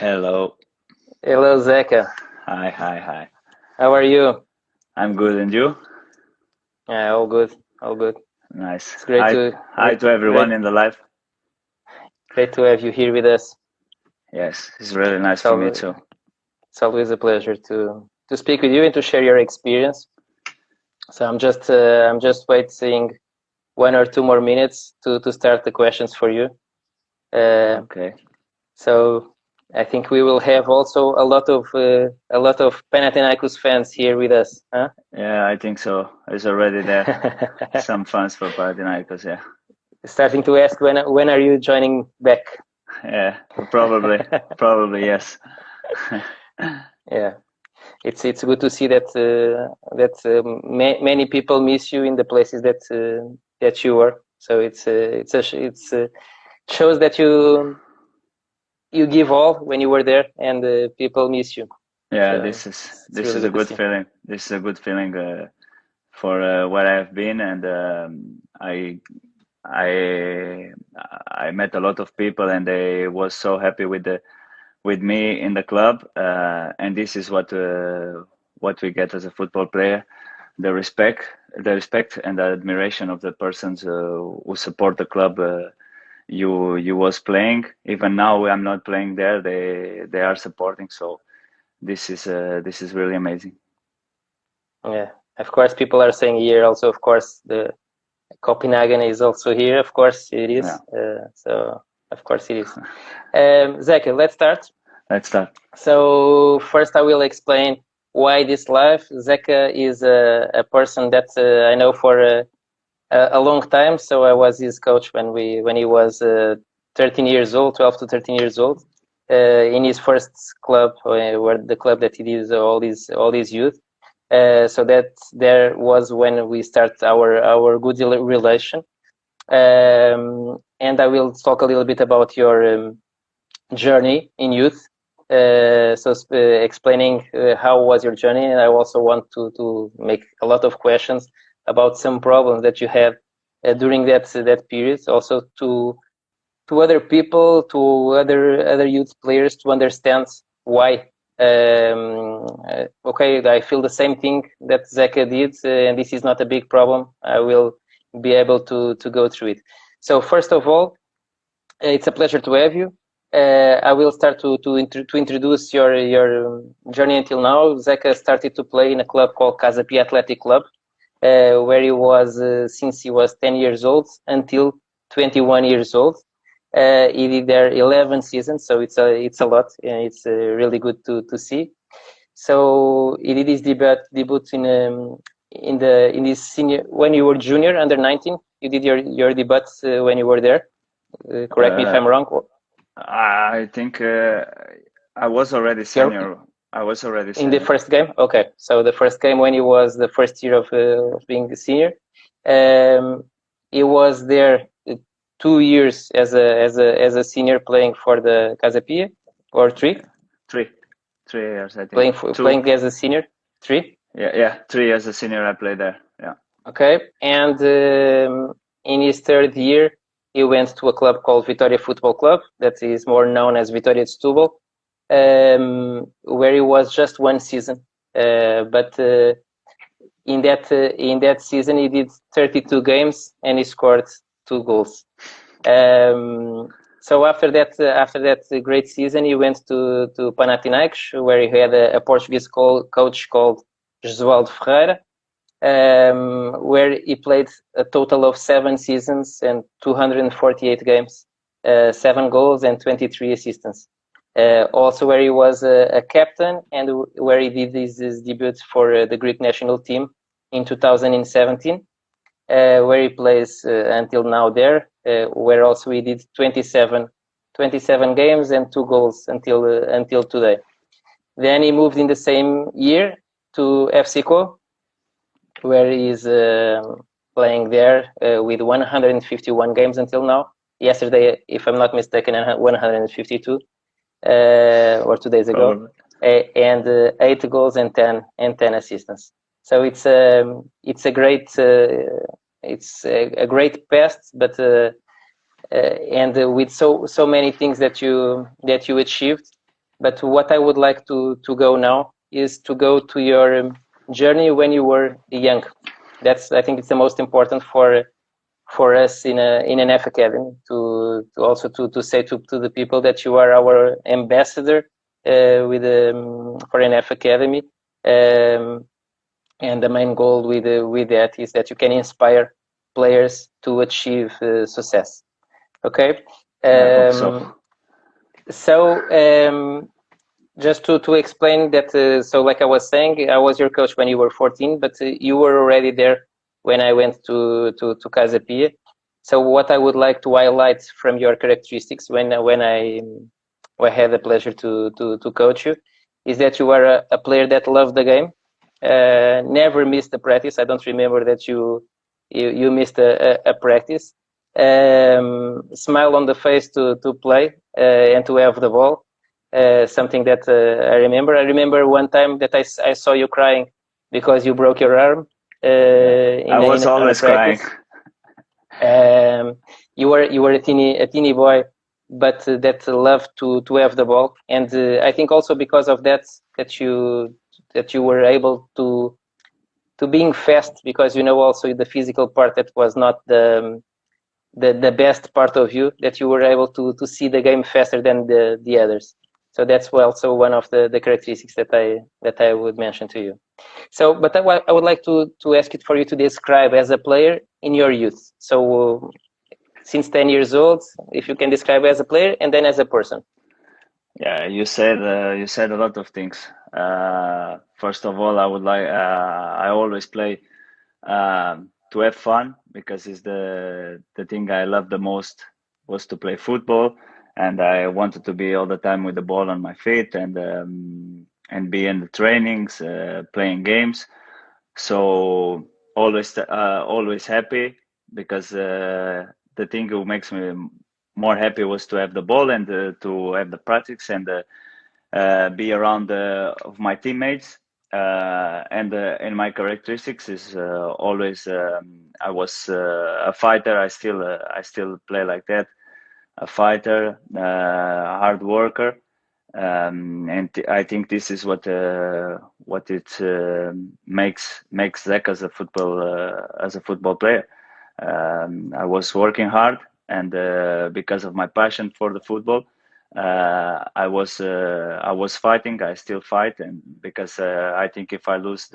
Hello. Hello, Zeca. Hi. How are you? I'm good, and you? Yeah, all good, all good. Nice. It's great Hi, to hi to great everyone in the live. great to have you here with us. Yes, it's really nice It's for me always, too. it's always a pleasure to speak with you and to share your experience. So I'm just waiting 1 or 2 more minutes to start the questions for you. Uh, Okay. so I think we will have also a lot of Panathinaikos fans here with us, huh? Yeah, I think so. It's already there. Some fans for Panathinaikos, yeah. Starting to ask when are you joining back? Yeah, probably yes. Yeah. It's good to see that many people miss you in the places that you were. So it's shows that you give all when you were there, and people miss you. Yeah, So this is it's this really is a good to good see. feeling. This is a good feeling for where I've been, and I I met a lot of people, and they was so happy with me in the club, and this is what we get as a football player: the respect, and the admiration of the persons who support the club. You was playing. Even now, I'm not playing there. They are supporting. So this is really amazing. Yeah, of course, people are saying here also. Of course, the Copenhagen is also here. Of course, it Yeah, is. So of course it is. Zeke, let's start. let's start. So first, I will explain why this life. Zeca is a person that I know for a long time. So I was his coach when he was 13 years old, 12 to 13 years old, in his first club, where the club that he did all these youth. So that there was when we start our good relation. And I will talk a little bit about your journey in youth. Explaining how was your journey, and I also want to make a lot of questions about some problems that you had during that period, also to other people, to other youth players, to understand why. Okay, I feel the same thing that Zeca did, and this is not a big problem. I will be able to go through it. So first of all, it's a pleasure to have you. I will start to introduce your journey until now. Zeca started to play in a club called Casa Pia Athletic Club, where he was since he was 10 years old until 21 years old. He did there 11 seasons, so it's a lot, and it's really good to see. So he did his debut in this senior when you were junior under 19. You did your debut when you were there. Correct me if Uh, I'm wrong. I think I was already You're senior. I was already in the senior. first game. Okay, so the first game when he was the first year of being a senior, he was there 2 years as a senior playing for the Casa Pia, or three Three, 3 years, I think. playing as a senior, three. Yeah. 3 years as a senior, I played there. Yeah. Okay, and in his third year, he went to a club called Vitória Football Club, that is more known as Vitória de Setúbal, where he was just 1 season. But in that season, he did 32 games and he scored 2 goals. So after that great season, he went to Panathinaikos, where he had a Portuguese coach called Josualdo Ferreira, where he played a total of 7 seasons and 248 games, 7 goals and 23 assistants. Also, where he was a captain, and where he did his debut for the Greek national team in 2017, where he plays until now there, where also he did 27 games and 2 goals until today. Then he moved in the same year to FCO, where he's playing there with 151 games until now. Yesterday, if I'm not mistaken, 152, or 2 days ago, Probably. and 8 goals and 10 assistants. So it's a great past, but and with so many things that you achieved. But what I would like to go now is to go to your journey when you were young. I think it's the most important for us in an F Academy to also to say to the people that you are our ambassador with for an F Academy, and the main goal with that is that you can inspire players to achieve success. Okay. I hope so. So just to explain that, so like I was saying, I was your coach when you were 14, but you were already there when I went to Casa Pia. So what I would like to highlight from your characteristics when I had the pleasure to coach you is that you are a player that loved the game, never missed a practice. I don't remember that you missed a practice. Smile on the face to play and to have the ball. Something that I remember. I remember one time that I saw you crying because you broke your arm I was on a always crying. practice. You were a teeny boy, but that loved to have the ball, and I think also because of that you were able to being fast, because you know also the physical part that was not the best part of you, that you were able to see the game faster than the others. So that's also one of the characteristics that I would mention to you. So, but I would like to ask it for you to describe as a player in your youth. So, since 10 years old, if you can describe as a player and then as a person. Yeah, you said a lot of things. First of all, I would like I always play to have fun because it's the thing I love the most was to play football, and I wanted to be all the time with the ball on my feet and be in the trainings, playing games. So always happy because the thing who makes me more happy was to have the ball and to have the practice and be around of my teammates. And my characteristics is always I was a fighter. I still play like that. A fighter, hard worker, and I think this is what it makes Zach as a football player. I was working hard, and because of my passion for the football, I was fighting. I still fight, and because I think if I lose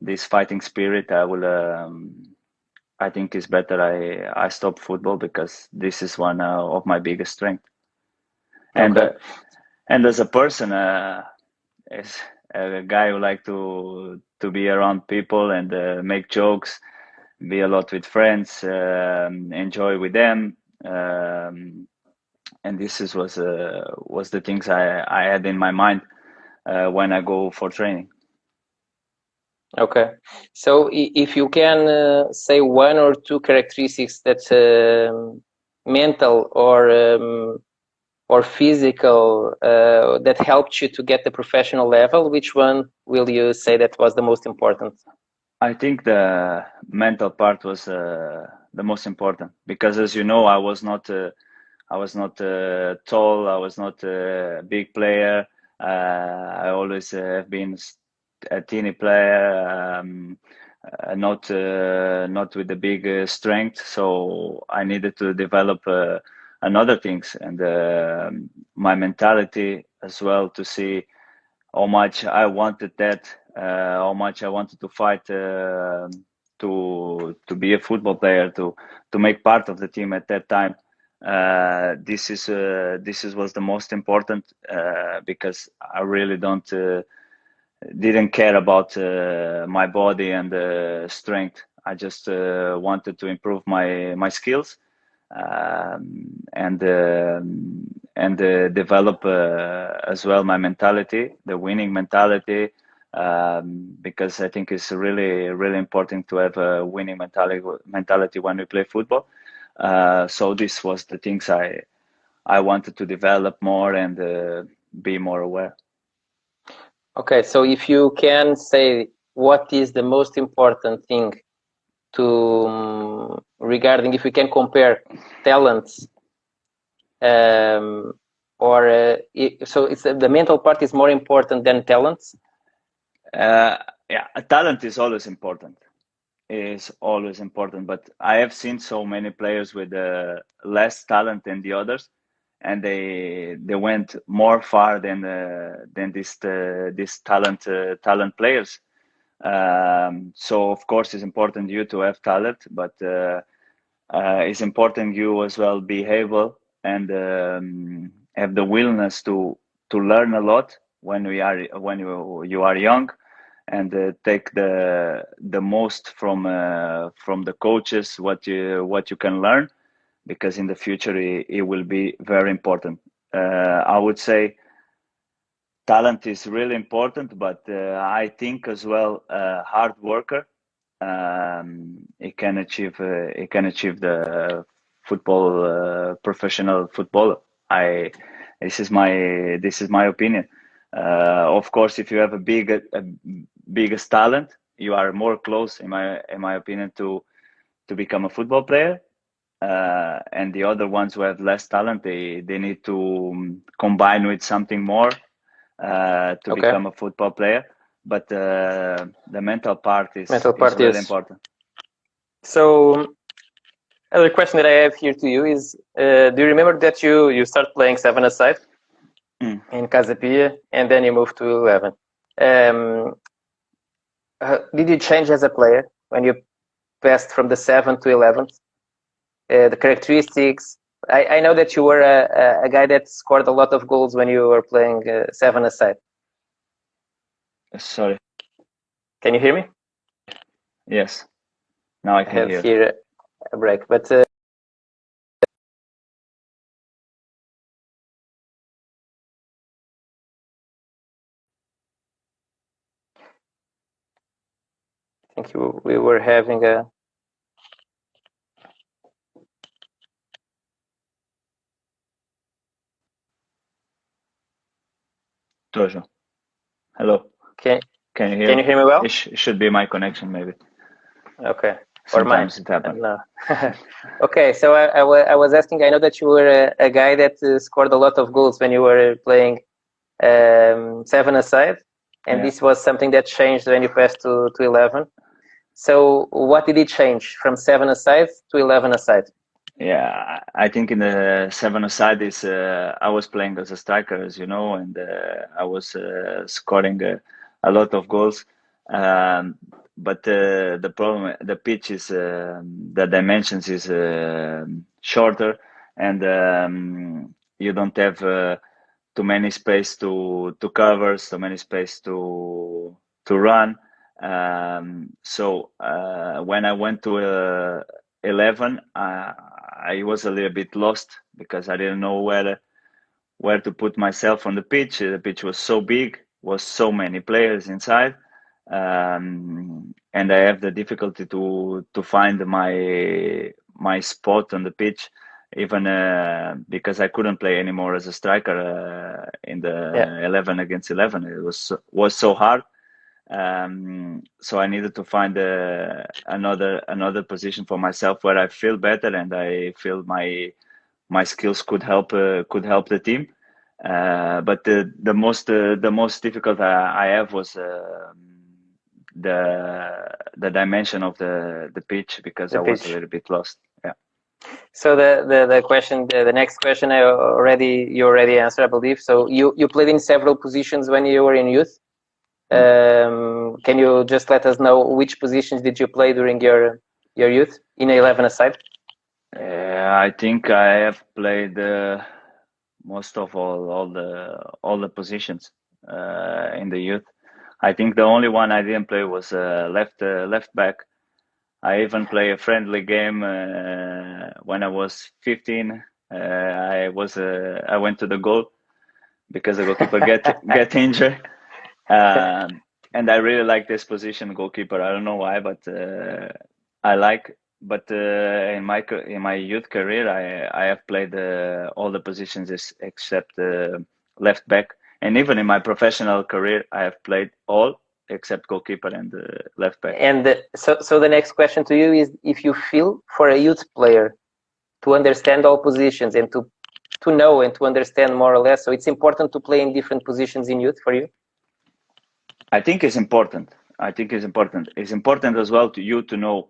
this fighting spirit, I think it's better I stop football because this is one of my biggest strengths. And Okay. and as a person, as a guy who like to be around people and make jokes, be a lot with friends, enjoy with them, and was the things I had in my mind when I go for training. Okay. So if you can say one or two characteristics that mental or physical that helped you to get the professional level, which one will you say that was the most important? I think the mental part was the most important because, as you know, I was not tall. I was not a big player. I always have been a teeny player, not with the big strength. So I needed to develop another things and my mentality as well to see how much I wanted that, how much I wanted to fight to be a football player, to make part of the team at that time. This is was the most important because I really didn't care about my body and strength. I just wanted to improve my skills and develop as well my mentality, the winning mentality, because I think it's really important to have a winning mentality when we play football. So this was the things I wanted to develop more and be more aware. Okay, so if you can say what is the most important thing to regarding if we can compare talents, or so it's the mental part is more important than talent? Yeah, talent is always important. Is always important, but I have seen so many players with less talent than the others, and they went more far than this talent players. So of course it's important you to have talent, but it's important you as well be able and have the willingness to learn a lot when you are young, and take the most from the coaches what you can learn, because in the future it will be very important. I would say talent is really important, but I think as well hard worker it can achieve the football professional footballer. I this is my opinion. Of course, if you have a biggest talent, you are more close, in my opinion, to become a football player. And the other ones who have less talent, they need to combine with something more to Okay. become a football player. But the mental part is really important. So other question that I have here to you is, do you remember that you start playing 7-a-side in Casa Pia, and then you moved to 11? Did you change as a player when you passed from the 7 to 11? The characteristics. I know that you were a guy that scored a lot of goals when you were playing 7-a-side. Sorry. Can you hear me? Yes. Now I can have here a break, but I think we were having a. Tojo. Hello. Can you hear? Can you hear me well? It should be my connection, maybe. Okay. Sometimes it happens. No. Okay, so I was asking. I know that you were a guy that scored a lot of goals when you were playing 7-a-side, and this was something that changed when you passed to 11. So what did it change from 7-a-side to 11-a-side? Yeah, I think in the 7-a-side is I was playing as a striker, as you know, and I was scoring a lot of goals. But the problem, the pitch is the dimensions is shorter, and you don't have too many space to cover, so many space to run. So when I went to 11, I was a little bit lost because I didn't know where to put myself on the pitch. The pitch was so big, was so many players inside, and I have the difficulty to find my spot on the pitch, even because I couldn't play anymore as a striker in the 11 against 11. It was so hard. So I needed to find another position for myself where I feel better and I feel my skills could help the team. But the most difficult I have was the dimension of the pitch, because I was a little bit lost. Yeah. So the question, the next question, you already answered, I believe. So you played in several positions when you were in youth. Can you just let us know which positions did you play during your youth in 11-a-side? I think I have played most of all the positions in the youth. I think the only one I didn't play was left back. I even play a friendly game when I was 15. I went to the goal because the goalkeeper get injured. And I really like this position, goalkeeper. I don't know why, but I like. But in my youth career, I have played all the positions except left back, and even in my professional career, I have played all except goalkeeper and left back. And so the next question to you is, if you feel for a youth player to understand all positions and to to know and to understand more or less. So it's important to play in different positions in youth for you. I think it's important. I think it's important. It's important as well to you to know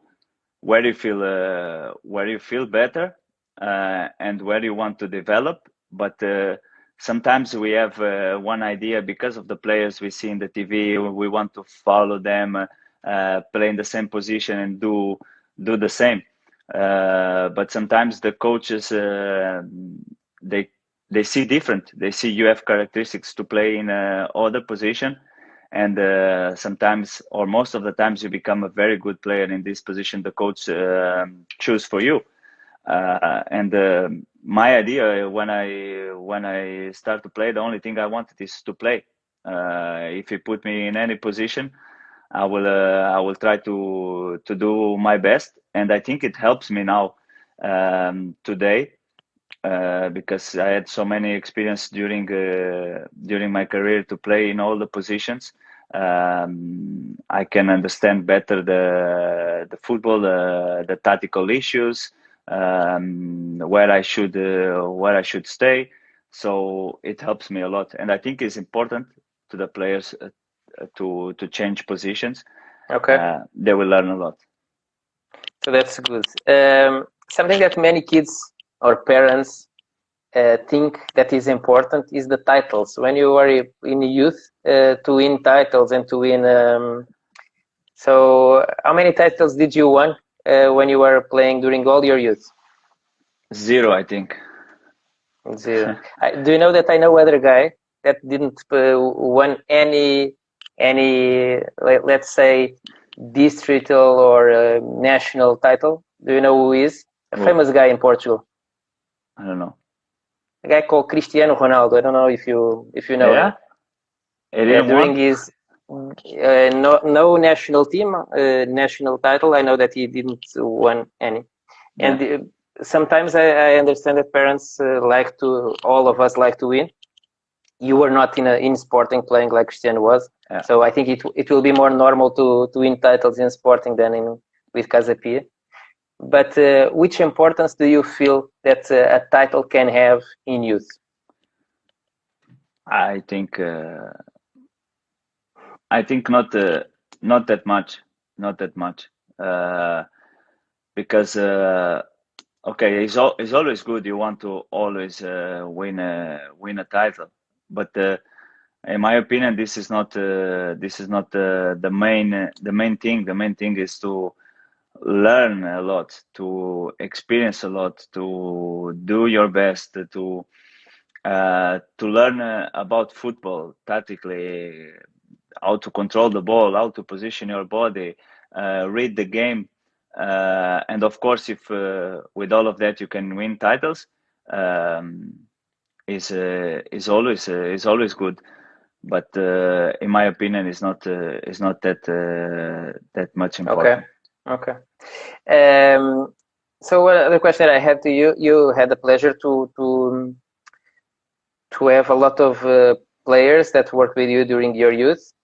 where you feel better and where you want to develop. But sometimes we have one idea because of the players we see in the TV. We want to follow them, play in the same position and do the same. But sometimes the coaches they they see different. They see you have characteristics to play in other position, and sometimes or most of the times you become a very good player in this position the coach choose for you. And my idea when I start to play, the only thing I wanted is to play. If you put me in any position, I will try to do my best, and I think it helps me now today because I had so many experience during my career to play in all the positions. I can understand better the football, the tactical issues, where I should stay. So it helps me a lot, and I think it's important to the players to change positions. Okay. They will learn a lot. So that's good. Something that many kids or parents think that is important is the titles. When you are in youth, to win titles and to win. So, how many titles did you win when you were playing during all your youth? 0, I think. 0. Do you know that I know other guy that didn't win any let's say distrital or national title? Do you know who he is? A famous guy in Portugal. I don't know. A guy called Cristiano Ronaldo. I don't know if you know him. During his no national team, national title, I know that he didn't win any. And sometimes I understand that parents all of us like to win. You were not in sporting playing like Cristiano was, so I think it will be more normal to win titles in sporting than with Casa Pia. But which importance do you feel that a title can have in youth? I think not that much, because okay, it's always good. You want to always win a title, but in my opinion, this is not the main thing. The main thing is to learn a lot, to experience a lot, to do your best, to learn about football tactically, how to control the ball, how to position your body, read the game, and of course, if with all of that you can win titles, is always good. But in my opinion, it's not that much important. Okay. So the question I had to you had the pleasure to have a lot of players that worked with you during your youth.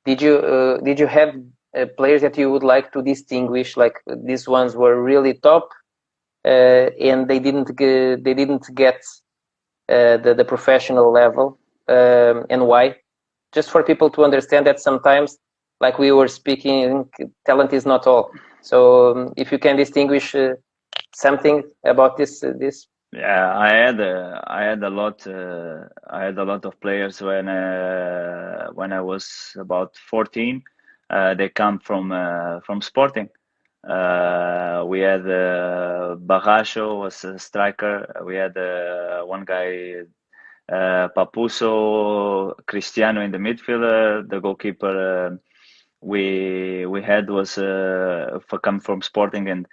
Did you have players that you would like to distinguish, like these ones were really top and they didn't get the professional level, and why? Just for people to understand that sometimes, like we were speaking, talent is not all. So if you can distinguish something about this. Yeah, I had a lot. I had a lot of players when I was about 14. They come from Sporting. We had Barracho was a striker. We had one guy, Papuso, Cristiano in the midfielder. The goalkeeper we had was come from Sporting, and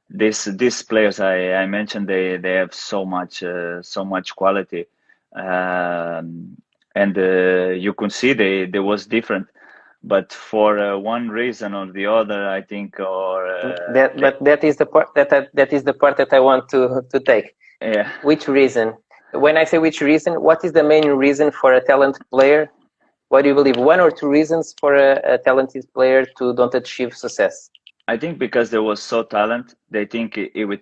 these players I mentioned, they have so much quality, and you can see they was different, but for one reason or the other, I think, or that is the part that I want to take. Yeah. Which reason? When I say which reason, what is the main reason for a talented player? What do you believe? One or two reasons for a talented player to don't achieve success? I think because there was so talent, they think it will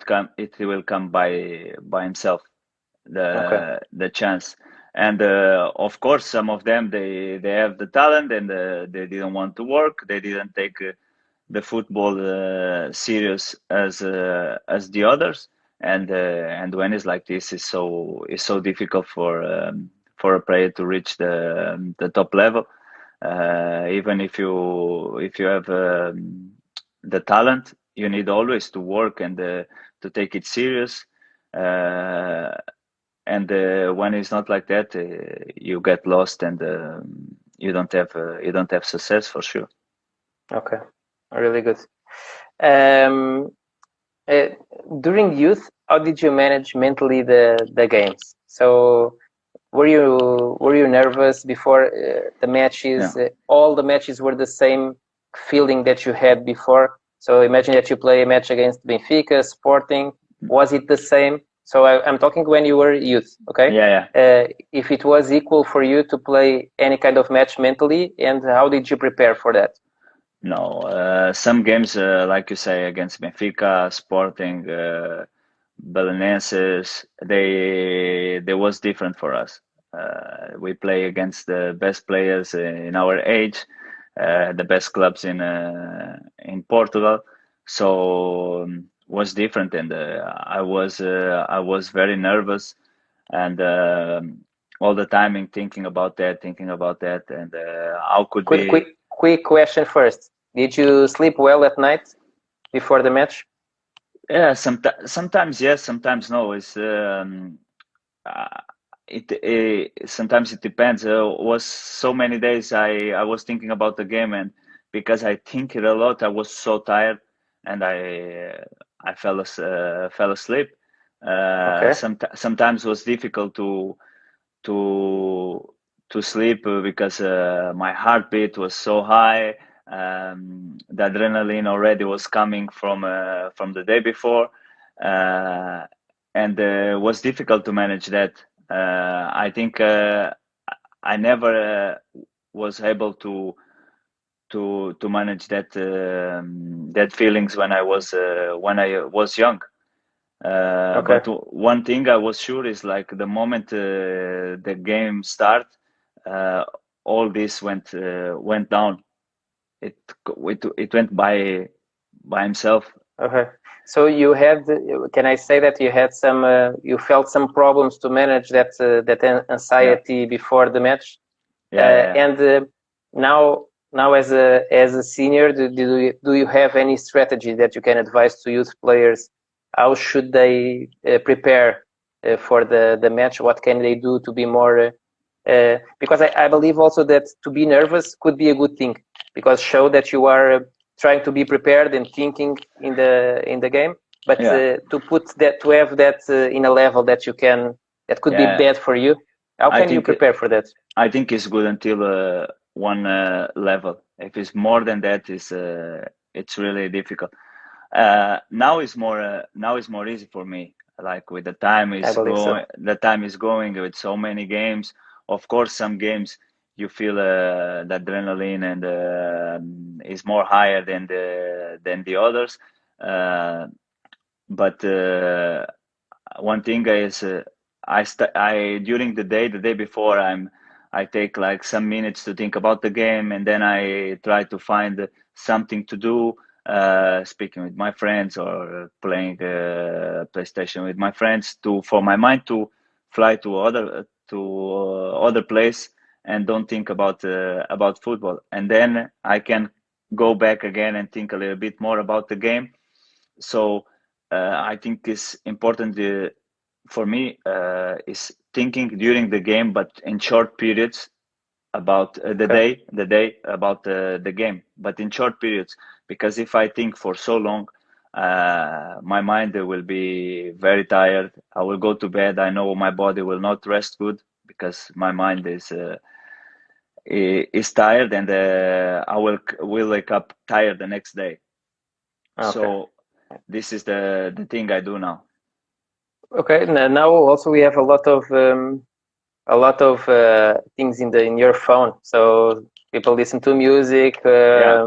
come by himself. Okay. the chance. And of course, some of them they have the talent and they didn't want to work. They didn't take the football serious as the others. And when it's like this, it's so difficult for a player to reach the top level. Even if you have the talent, you need always to work and to take it serious. Uh, and when it's not like that, you get lost and you don't have success for sure. Okay. Really good. Um, uh, During youth, how did you manage mentally the games? So were you nervous before the matches? Yeah. All the matches were the same feeling that you had before. So imagine that you play a match against Benfica, Sporting. Was it the same? So I'm talking when you were youth, okay? Yeah, If it was equal for you to play any kind of match mentally, and how did you prepare for that? no. Some games, like you say, against Benfica, Sporting, Belenenses, they was different for us. We play against the best players in our age, the best clubs in Portugal, so was different, and I was very nervous, and all the time in thinking about that, and how could be. Quick question first. Did you sleep well at night before the match? Yeah, sometimes yes, sometimes no. Uh, Sometimes it depends. Was so many days I was thinking about the game, and because I think it a lot, I was so tired, and I fell asleep. Okay. Sometimes it was difficult to to sleep because my heartbeat was so high. The adrenaline already was coming from the day before, uh, and it was difficult to manage that. I think I never was able to manage that feelings when I was young. Okay. But one thing I was sure is like the moment the game start, uh, all this went down. It went by himself. Okay. So you had, can I say that you had some, you felt some problems to manage that Yeah, anxiety before the match? yeah. And now, now as a senior, do you have any strategy that you can advise to youth players? How should they prepare for the match? What can they do to be more? Because I believe also that to be nervous could be a good thing because show that you are trying to be prepared and thinking in the game. But Yeah, to put that to have that in a level that you can that could be yeah. bad for you. How I can you think prepare for that? I think it's good until one level. If it's more than that, it's really difficult. Now it's more easy for me. Like with I believe so. the time is going with so many games. Of course, some games you feel the adrenaline and is more higher than the others. Uh, but one thing is I during the day before I take like some minutes to think about the game, and then I try to find something to do, speaking with my friends or playing PlayStation with my friends to for my mind to fly to other place and don't think about football, and then I can go back again and think a little bit more about the game. So I think it's important for me is thinking during the game, but in short periods about Okay. the day about the game, but in short periods. Because if I think for so long, my mind will be very tired. I will go to bed. I know my body will not rest good because my mind is tired, and will wake up tired the next day. Okay. So this is the thing I do now. Okay. Now also we have a lot of things in your phone. So people listen to music. Yeah,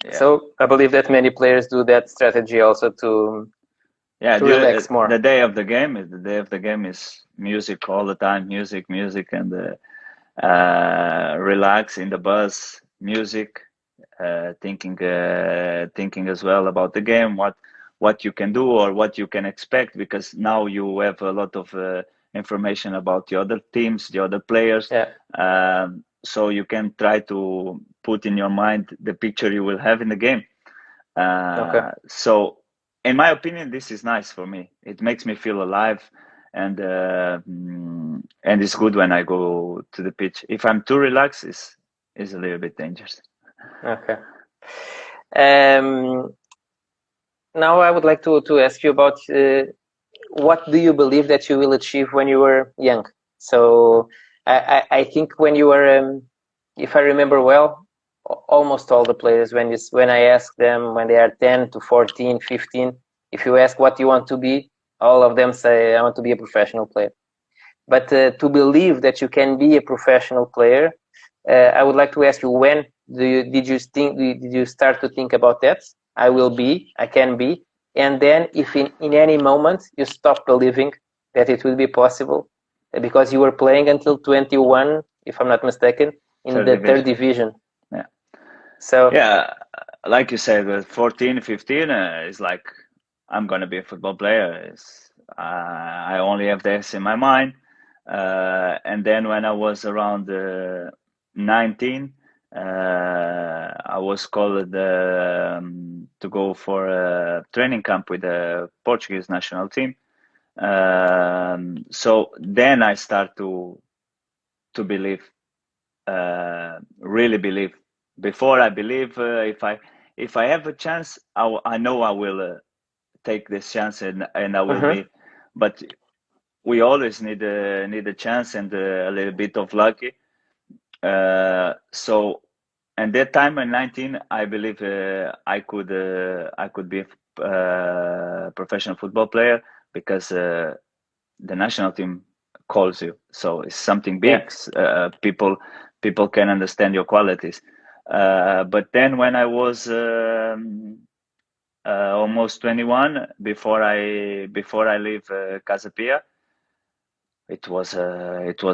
yeah, So I believe that many players do that strategy also to Yeah, to relax the more. day of the game is music all the time, music, and relax in the bus, music, thinking as well about the game, what you can do or what you can expect, because now you have a lot of information about the other teams, the other players, Yeah. so you can try to put in your mind the picture you will have in the game. Okay. So, in my opinion, this is nice for me. It makes me feel alive, and it's good when I go to the pitch. If I'm too relaxed, is a little bit dangerous. Okay. Um, Now I would like to ask you about what do you believe that you will achieve when you were young? So I think when you were, if I remember well, almost all the players, when I ask them when they are 10 to 14, 15, if you ask what you want to be, all of them say, I want to be a professional player. But to believe that you can be a professional player, I would like to ask you, when did you start to think about that? I can be, and then if in any moment you stop believing that it will be possible, because you were playing until 21, if I'm not mistaken, in Third the third division. division. Yeah. So Yeah, like you said, with 14, 15, it's like I'm gonna be a football player. I only have this in my mind. And then when I was around 19, I was called to go for a training camp with the Portuguese national team. So then I start to believe, really believe. Before I believe, if I have a chance, I know I will take this chance, and I will mhm, be. But we always need a chance and a little bit of lucky. So, and that time at 19, I believe I could be a professional football player, because the national team calls you. So it's something yeah, big. People can understand your qualities. But then when I was almost 21, before I leave Casa Pia, it was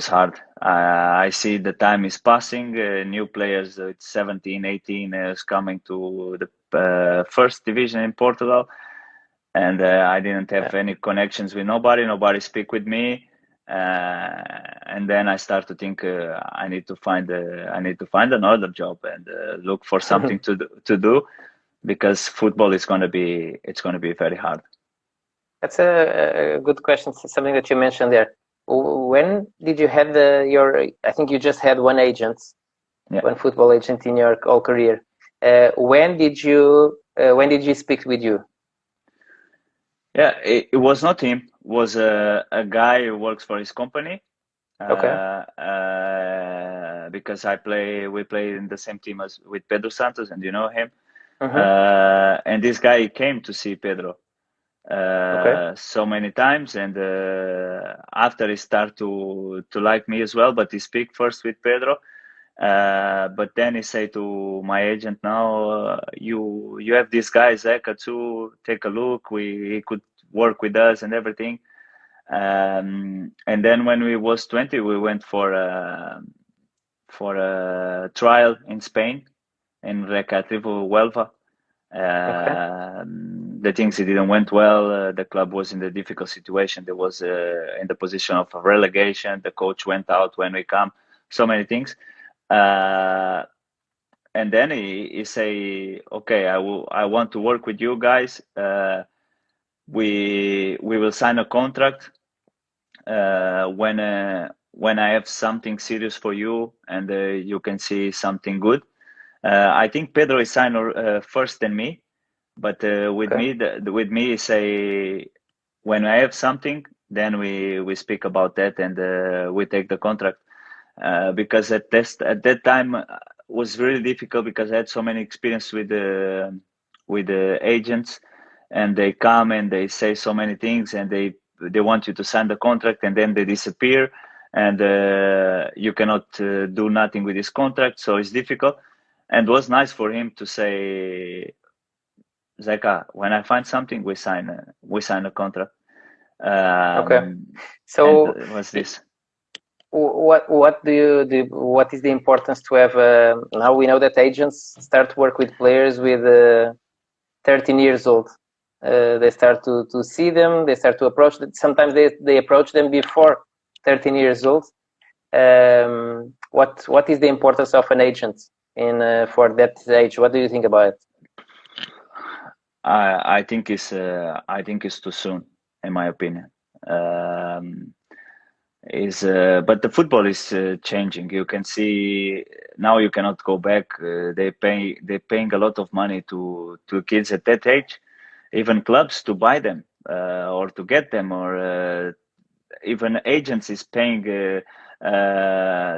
hard. I see the time is passing. New players, it's 17, 18, is coming to the first division in Portugal, and I didn't yeah. have any connections with nobody. Nobody speak with me, and then I start to think I need to find another job and look for something to do, because football is it's gonna be very hard. That's a good question. Something that you mentioned there. When did you have your? I think you just had one agent, Yeah, one football agent in your whole career. When did you speak with you? yeah. It was not him. It was a guy who works for his company. Okay. Because we play in the same team as with Pedro Santos, and you know him. Mm-hmm. And this guy came to see Pedro Okay. so many times, and after he start to like me as well, but he speak first with Pedro. But then he say to my agent, now you have this guy Zeca too. Take a look. He could work with us and everything. And then when we was 20, we went for a trial in Spain, in Recreativo Huelva. Okay. The things it didn't went well. The club was in a difficult situation. There was in the position of a relegation. The coach went out when we come. So many things. Uh, and then he say, okay, I want to work with you guys. We will sign a contract when I have something serious for you, and you can see something good. I think Pedro is signed first than me, but Okay. with me say, when I have something, then we speak about that, and we take the contract. Because at that time was really difficult, because I had so many experience with the agents, and they come and they say so many things, and they want you to sign the contract, and then they disappear, and you cannot do nothing with this contract, so it's difficult. And it was nice for him to say, Zeca, when I find something, we sign a contract. Okay. And So what's this? what do you do? What is the importance to have? Now we know that agents start to work with players with 13 years old. They start to see them. They start to approach them. Sometimes they approach them before 13 years old. What is the importance of an agent in for that age? What do you think about it? I think it's too soon, in my opinion. Um, is But the football is changing. You can see now you cannot go back. They're paying a lot of money to kids at that age, even clubs to buy them or to get them, or even agents is paying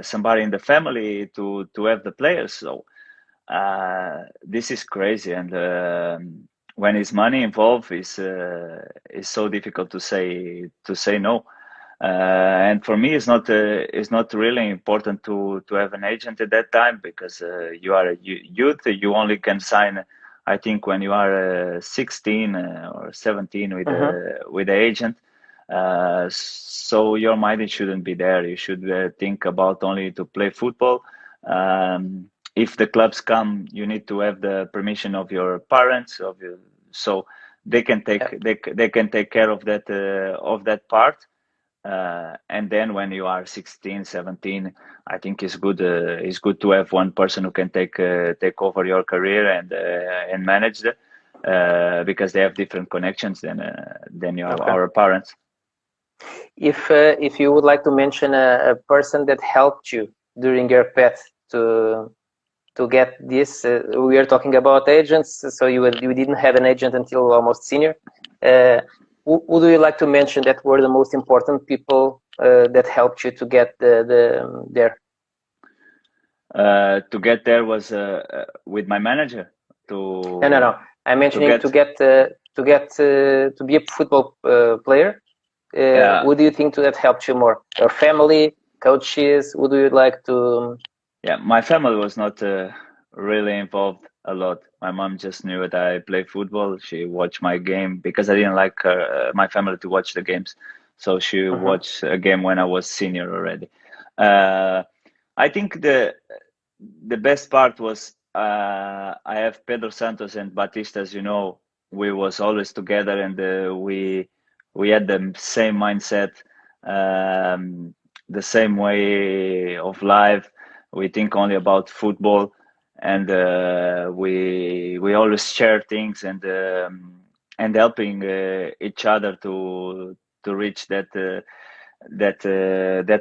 somebody in the family to have the players. So this is crazy, and when it's money involved, is so difficult to say no. And for me, it's not really important to have an agent at that time, because you are a youth. You only can sign, I think, when you are 16 or 17 Mm-hmm. with the agent. So your mind, it shouldn't be there. You should think about only to play football. If the clubs come, you need to have the permission of your parents, so they can take Yeah. they can take care of that part. And then when you are 16, 17, I think it's good to have one person who can take over your career and manage it, because they have different connections than Okay. our parents. If you would like to mention a person that helped you during your path to get this, we are talking about agents, so you didn't have an agent until almost senior. Who do you like to mention that were the most important people that helped you to get there? To get there was with my manager No. to I'm to mentioning get. to be a football player. Yeah. Who do you think that helped you more? Your family, coaches? Who do you like to? Yeah, my family was not really involved a lot. My mom just knew that I play football. She watched my game because I didn't like my family to watch the games. So she Mhm. watched a game when I was senior already. Uh, I think the best part was I have Pedro Santos and Batista. As you know, we was always together, and we had the same mindset, um, the same way of life. We think only about football, and we always share things, and helping each other to reach that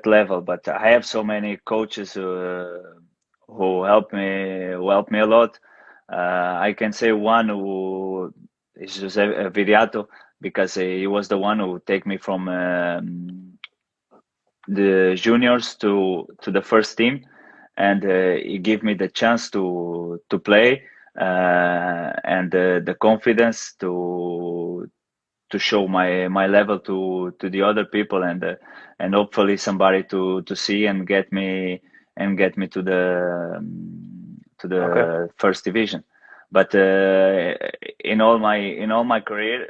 level. But I have so many coaches who help me a lot. I can say one who is Jose Viriato, because he was the one who take me from the juniors to the first team, and he gave me the chance to play, and the confidence to show my level to the other people, and hopefully somebody to see and get me to Okay. the first division. But in all my career,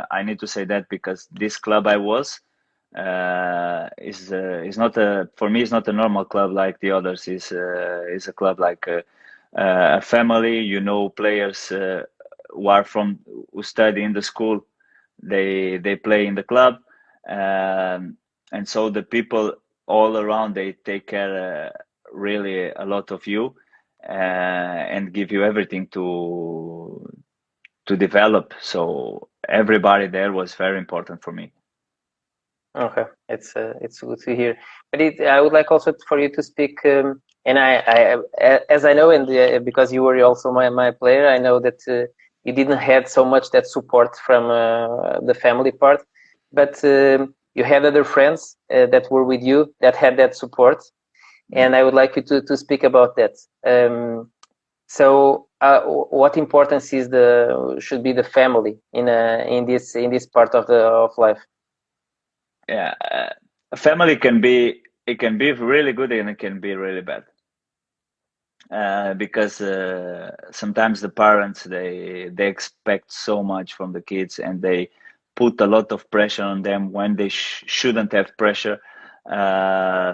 I need to say that, because this club I was is not a for me, it's not a normal club like the others. Is a club like a family. Players who study in the school, they play in the club, and so the people all around, they take care really a lot of you, and give you everything to develop. So everybody there was very important for me. Okay, it's good to hear. But I would like also for you to speak, and as I know, and because you were also my player, I know that you didn't have so much that support from the family part, but you had other friends that were with you that had that support, and I would like you to speak about that. So, what importance should be the family in this part of life? Yeah, a family can be really good, and it can be really bad. because sometimes the parents they expect so much from the kids, and they put a lot of pressure on them when they shouldn't have pressure. Uh,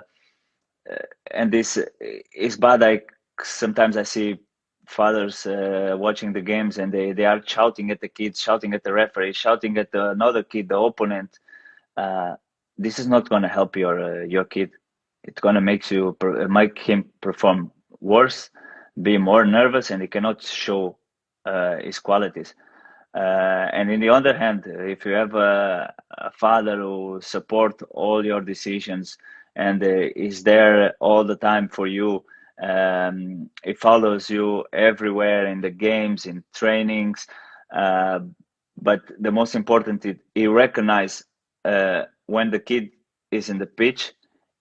and this is bad. Sometimes I see fathers watching the games, and they are shouting at the kids, shouting at the referee, shouting at another kid, the opponent. uh, this is not going to help your kid. It's going to make him perform worse, be more nervous, and he cannot show his qualities. And in the other hand, if you have a father who support all your decisions and is there all the time for you, he follows you everywhere in the games, in trainings, uh, but the most important, he recognize when the kid is in the pitch,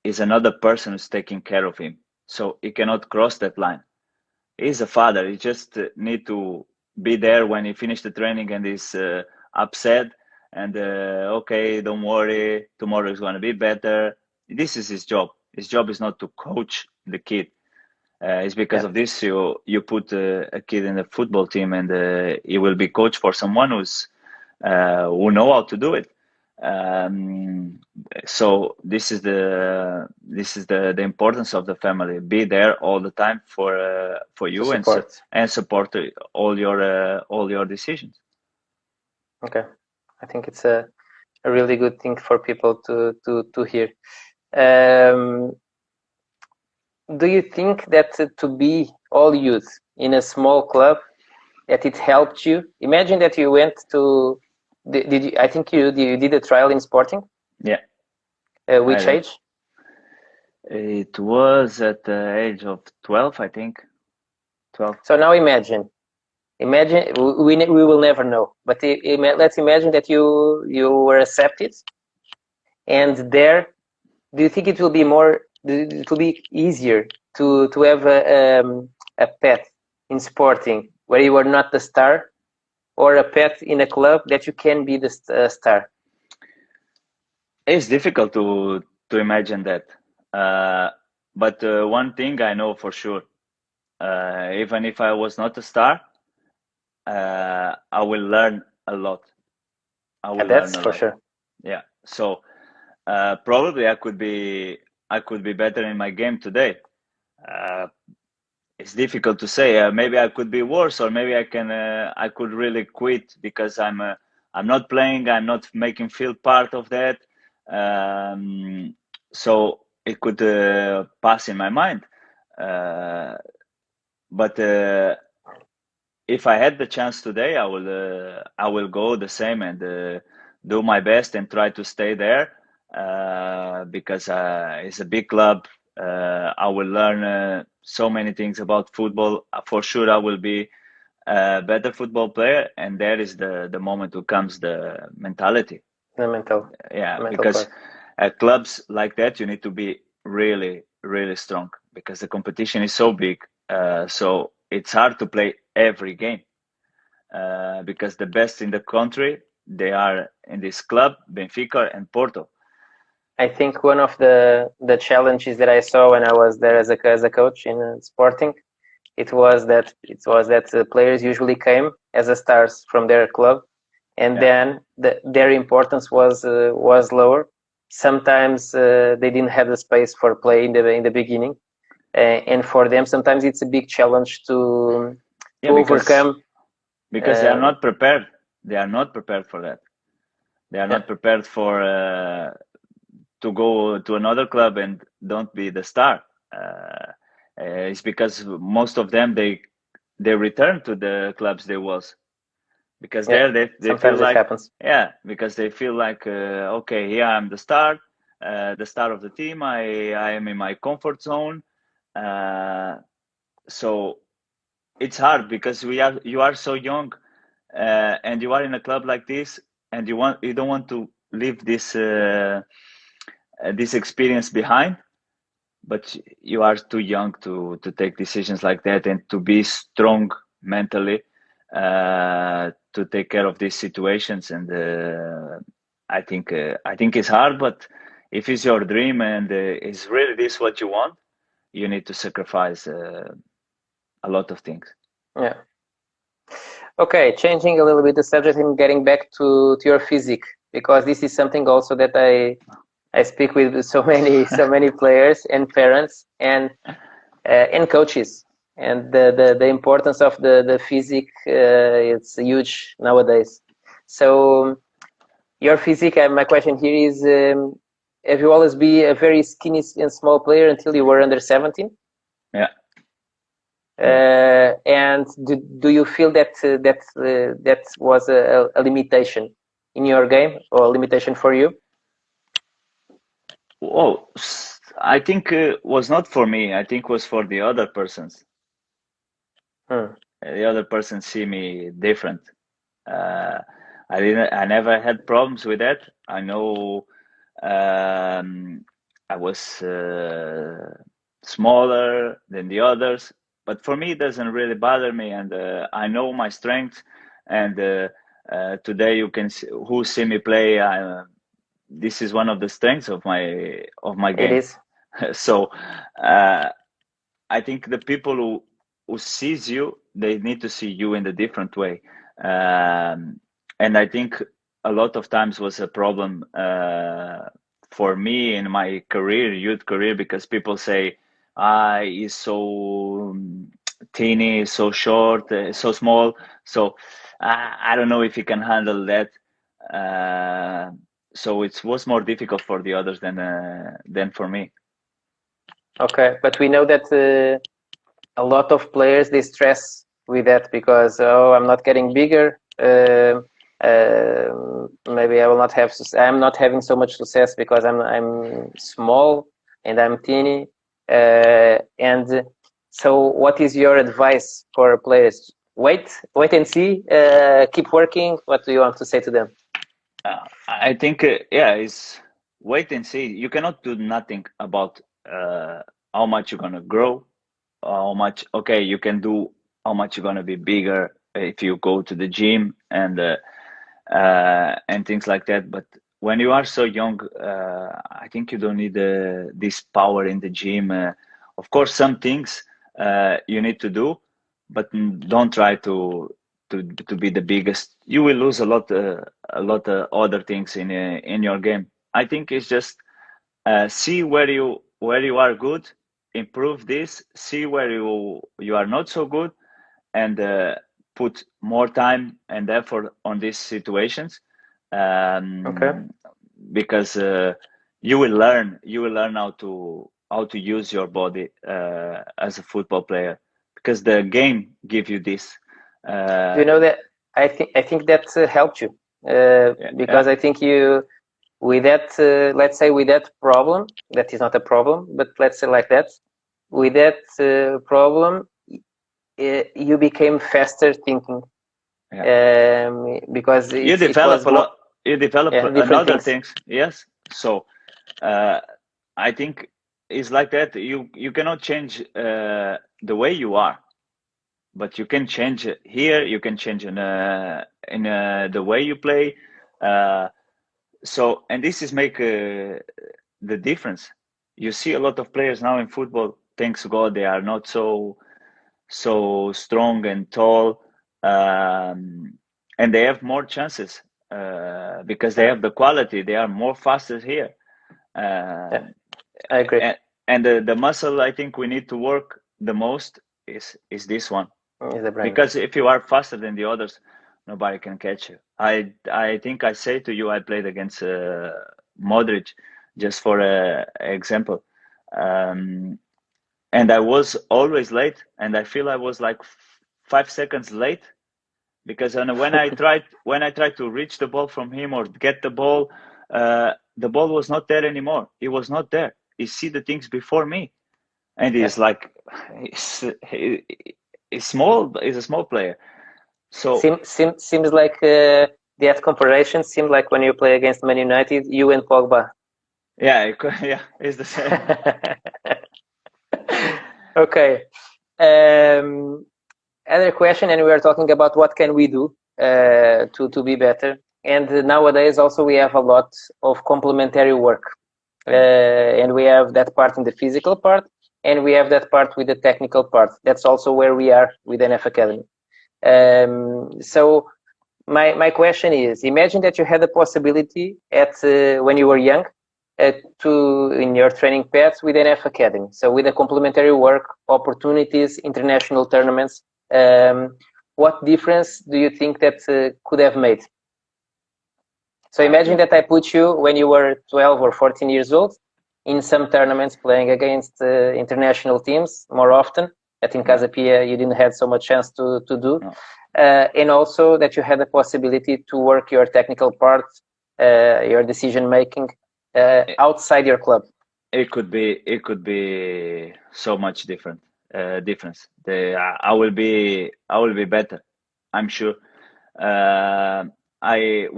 is another person who's taking care of him. So he cannot cross that line. He's a father. He just need to be there when he finished the training and is upset. And okay, don't worry, tomorrow is going to be better. This is his job. His job is not to coach the kid. It's because Yeah, of this you put a kid in the football team, and he will be coached for someone who know how to do it. Um, so this is the importance of the family. Be there all the time for to you, support. and support all your decisions. Okay, I think it's a really good thing for people to hear. Um, do you think that to be all youth in a small club, that it helped you? Imagine that you went to, did you, I think you did a trial in Sporting. Yeah, I Which did. age? It was at the age of 12, I think. 12. So now imagine we will never know, but let's imagine that you were accepted, and there, do you think it will be it will be easier to have a pet in Sporting where you are not the star, or a pet in a club that you can be the star? It's difficult to imagine that. Uh, but one thing I know for sure, even if I was not a star, I will learn a lot. I Yeah, will learn that's a for lot. sure. Yeah. So probably I could be better in my game today. Uh, it's difficult to say. Maybe I could be worse, or maybe I could really quit because I'm not playing. I'm not making feel part of that. Um, so it could pass in my mind. Uh, but if I had the chance today, I will go the same and do my best and try to stay there because it's a big club. I will learn so many things about football. For sure, I will be a better football player, and that is the moment who comes the mentality. The mental, Yeah, the mental because part. at clubs like that, you need to be really, really strong because the competition is so big. So it's hard to play every game because the best in the country, they are in this club, Benfica and Porto. I think one of the challenges that I saw when I was there as a coach in Sporting, it was that players usually came as a stars from their club, and Yeah, then their importance was lower. Sometimes they didn't have the space for play in the beginning, and for them sometimes it's a big challenge yeah, to overcome. because they are Uh, not prepared. They are not prepared for that. They are yeah, not prepared for to go to another club and don't be the star. It's because most of them they return to the clubs they was because yeah. there they feel Sometimes it like, happens. yeah, because they feel like okay, here I'm the star of the team. I am in my comfort zone. uh, so it's hard because you are so young, and you are in a club like this, and you don't want to leave this experience behind, but you are too young to take decisions like that and to be strong mentally to take care of these situations. And I think it's hard, but if it's your dream and is really this what you want, you need to sacrifice. a lot of things. Yeah. Okay, changing a little bit the subject and getting back to your physique, because this is something also that I speak with so many players and parents and coaches, and the importance of the physique, it's huge nowadays. So your physique, my question here is, have you always been a very skinny and small player until you were under 17? Yeah. And do you feel that that was a limitation in your game, or a limitation for you? Oh, I think was not for me. I think was for the other persons. The other person see me different. I never had problems with that. I know I was smaller than the others, but for me it doesn't really bother me, and I know my strengths. And today you can see, who see me play. This is one of the strengths of my game. It is. So I think the people who sees you, they need to see you in a different way. And I think a lot of times was a problem for me in my career, youth career, because people say, he's so teeny, so short, so small. So I don't know if he can handle that. So it was more difficult for the others than for me. Okay, but we know that a lot of players, they stress with that because, oh, I'm not getting bigger. Maybe I will not have. I'm not having so much success because I'm small and I'm teeny. And so, what is your advice for players? Wait and see. Keep working. What do you want to say to them? I think, it's wait and see. You cannot do nothing about how much you're gonna grow, how much. Okay, you can do how much you're gonna be bigger if you go to the gym and things like that. But when you are so young, I think you don't need this power in the gym. Of course, some things you need to do, but don't try to be the biggest. You will lose a lot of other things in your game. I think it's just see where you are good, improve this. See where you are not so good, and put more time and effort on these situations. Okay. Because you will learn how to use your body as a football player, because the game give you this. You know that I think that helped you because Yeah. I think you, with that, let's say with that problem, that is not a problem, but let's say like that, with that problem, you became faster thinking. Because You it was develop a more, lot. You develop different another things. things. Yes. So I think it's like that. You cannot change the way you are, but you can change it here. You can change in the way you play. So, and this is make the difference. You see a lot of players now in football. Thanks God, they are not so strong and tall, and they have more chances because they have the quality. They are more faster here. Yeah, I agree. And the muscle I think we need to work the most is this one, Is the brain. because if you are faster than the others, nobody can catch you. I think I say to you, I played against Modric, just for example, and I was always late, and I feel I was like 5 seconds late, because when I tried to reach the ball from him or get the ball was not there anymore. It was not there. He see the things before me, and he's like, he's small. He's a small player. So seems like that comparison seemed like when you play against Man United, you and Pogba. yeah, yeah, it's the same. Okay. Other question, and we are talking about what can we do to be better. And nowadays also we have a lot of complementary work, and we have that part in the physical part, and we have that part with the technical part. That's also where we are with NF Academy. So my question is, imagine that you had the possibility at when you were young to in your training path with NF Academy. So with the complementary work, opportunities, international tournaments, what difference do you think that could have made? So imagine that I put you when you were 12 or 14 years old in some tournaments playing against international teams more often, that in Casa Pia you didn't have so much chance to do. No. And also that you had the possibility to work your technical part, your decision making outside your club. It could be so much difference. I will be better, I'm sure.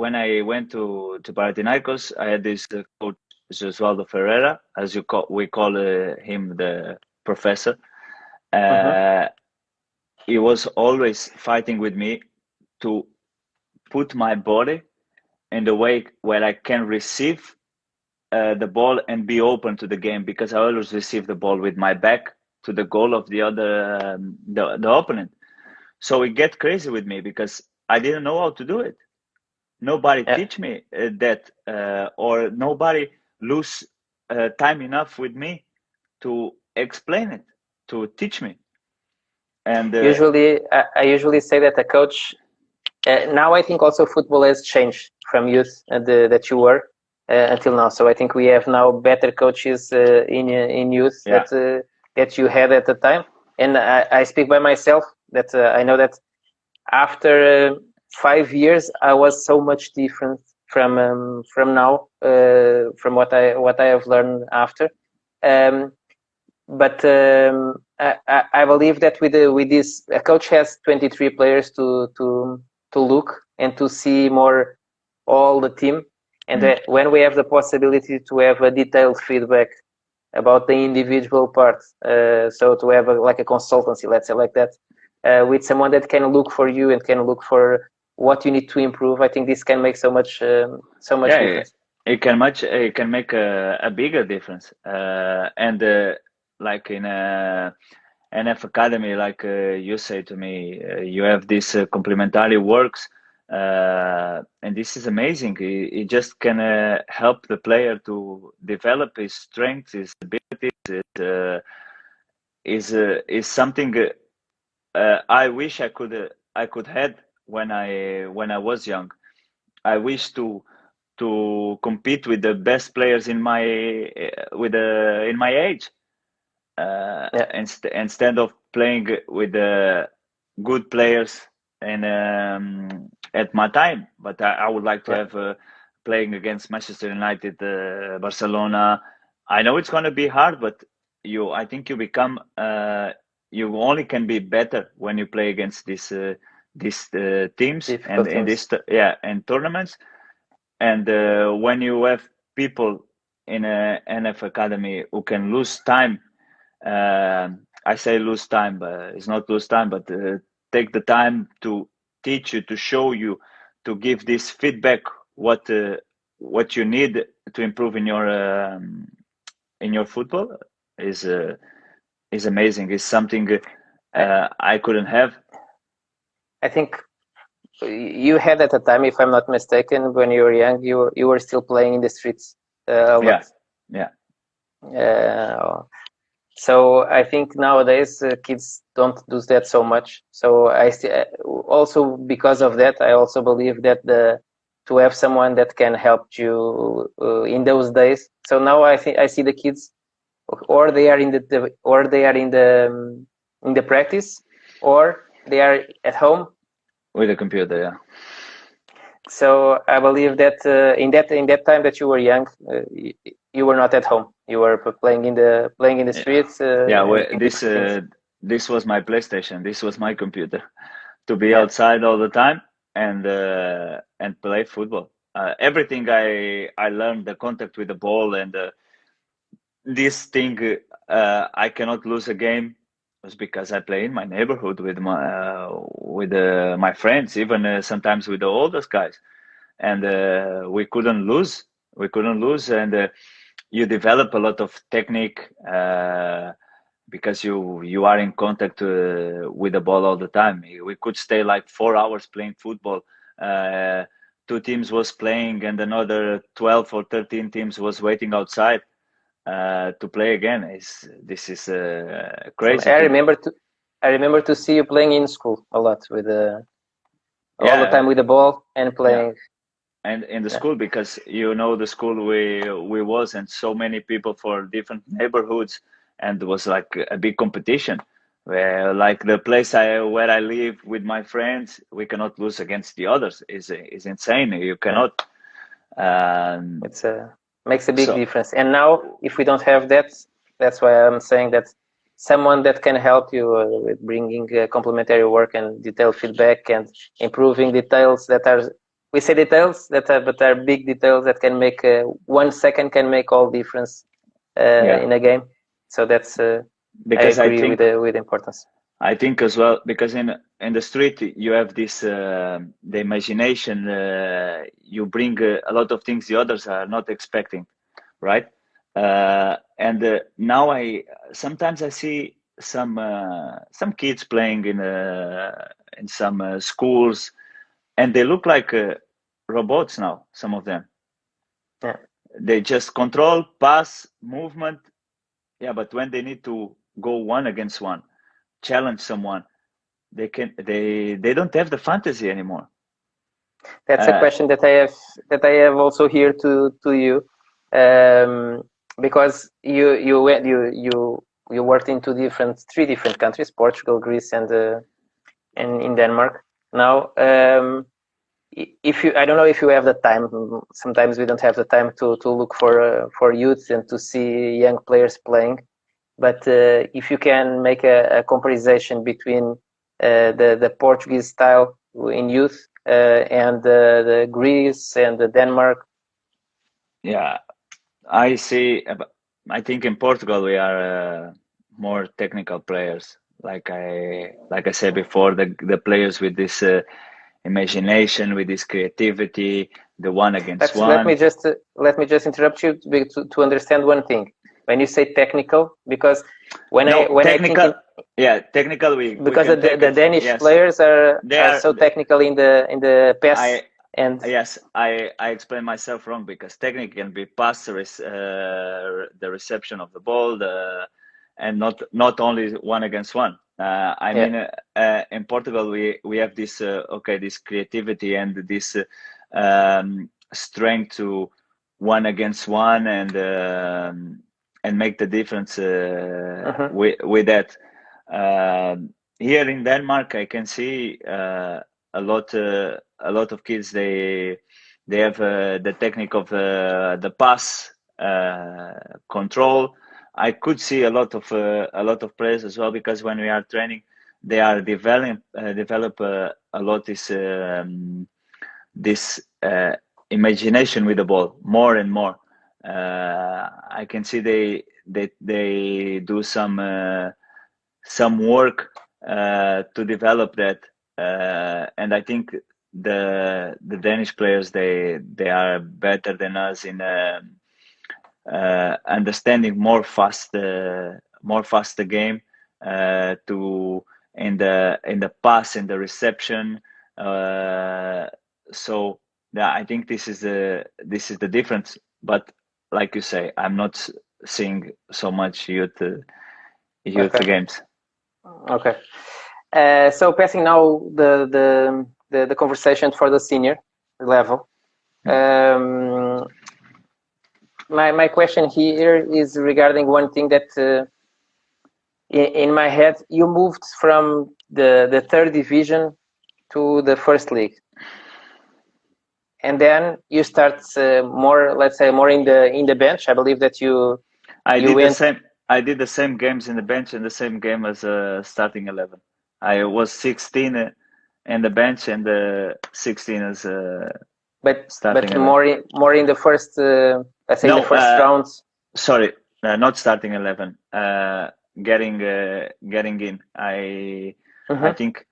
When I went to Panathinaikos, I had this coach Josualdo Ferreira, as we call him, the professor. He was always fighting with me to put my body in the way where I can receive the ball and be open to the game, because I always receive the ball with my back to the goal of the other the opponent. So it get crazy with me because I didn't know how to do it. Nobody teach me that, or nobody lose time enough with me to explain it, to teach me. And usually, I usually say that a coach. Now I think also football has changed from youth that you were until now. So I think we have now better coaches in youth that you had at the time. And I speak by myself that I know that after 5 years I was so much different from now, from what I have learned after. But I believe that with this, a coach has 23 players to look and to see more all the team, and when we have the possibility to have a detailed feedback about the individual parts, so to have like a consultancy, let's say like that, with someone that can look for you and can look for what you need to improve, I think this can make so much difference. It can make a bigger difference, and like in NF Academy, like you say to me, you have this complementary works, and this is amazing. It just can help the player to develop his strengths, his abilities. Is something I wish I could had when I was young. I wish to compete with the best players in my in my age. Instead of playing with the good players and at my time, but I would like to have playing against Manchester United, Barcelona. I know it's going to be hard, but I think you become you only can be better when you play against these teams and this and tournaments. And when you have people in a NF Academy who can lose time. I say lose time, but it's not lose time, but take the time to teach you, to show you, to give this feedback what you need to improve in your football is amazing. It's something I couldn't have. I think you had at the time, if I'm not mistaken, when you were young, you were still playing in the streets a lot. So I think nowadays kids don't do that so much. So I also, because of that, I also believe that to have someone that can help you in those days. So now I see the kids, or they are in the practice, or they are at home with a computer. Yeah. So I believe that in that time that you were young, you were not at home. You were playing in the streets. This was my PlayStation. This was my computer. To be outside all the time and play football. Everything I learned, the contact with the ball and this thing, I cannot lose a game, was because I play in my neighborhood with my friends, even sometimes with the oldest guys, and we couldn't lose. And you develop a lot of technique, because you are in contact with the ball all the time. We could stay like 4 hours playing football. Uh, Two teams was playing, and another 12 or 13 teams was waiting outside to play again. This is crazy I to me. remember to see you playing in school a lot with all the Yeah, time with the ball and yeah. playing. And in the Yeah, school, because the school we was, and so many people for different neighborhoods, and it was like a big competition where, like, the place where I live with my friends, we cannot lose against the others. Is insane. You yeah. cannot. Um, It's makes a big so difference. And now, if we don't have that, that's why I'm saying that someone that can help you with bringing complementary work and detailed feedback and improving details that are, we say details that are, but are big details that can make 1 second can make all difference yeah, in a game. So that's I because agree with the importance. I think as well, because in the street you have this the imagination. You bring a lot of things the others are not expecting, right? And now I sometimes I see some kids playing in some schools, and they look like robots now. Some of them, Yeah. they just control, pass, movement. Yeah, but when they need to go one against one, challenge someone, they don't have the fantasy anymore. That's a Uh, question that I have also here to you, because you worked in three different countries, Portugal, Greece, and in Denmark. Now, if you, I don't know if you have the time. Sometimes we don't have the time to look for youth and to see young players playing. But if you can make a comparison between the Portuguese style in youth and the Greece and the Denmark. yeah, I see. I think in Portugal we are more technical players. Like I said before, the players with this imagination, with this creativity, the one against one. Let me just interrupt you to understand one thing. When you say technical, because No, when I think technical. in, Yeah, technical. We because can take the it. Danish Yes, players they are are. so technical in the pass I and Yes, I explained myself wrong, because technique can be past the reception of the ball, and not only one against one. I yeah. mean, in Portugal we have this this creativity and this strength to one against one, and make the difference Hmm. with that. Here in Denmark, I can see a lot. A lot of kids, they have the technique of the pass control. I could see a lot of players as well, because when we are training, they are develop a lot this imagination with the ball more and more. I can see they do some work to develop that, and I think the Danish players, they are better than us in understanding more fast the game, to in the pass, in the reception. Uh, so yeah, I think this is the difference. But like you say, I'm not seeing so much youth Okay. games. Okay. So passing now the conversation for the senior level. Yeah. My question here is regarding one thing that in my head, you moved from the third division to the first league, and then you start more, let's say, more in the bench. I believe that I you did the went. same. I did the same games in the bench and the same game as starting 11. I was 16 in the bench, and 16 as But starting 11. more in the first, let's say, in the No, first rounds. sorry, not starting 11. Getting in. I Mhm. think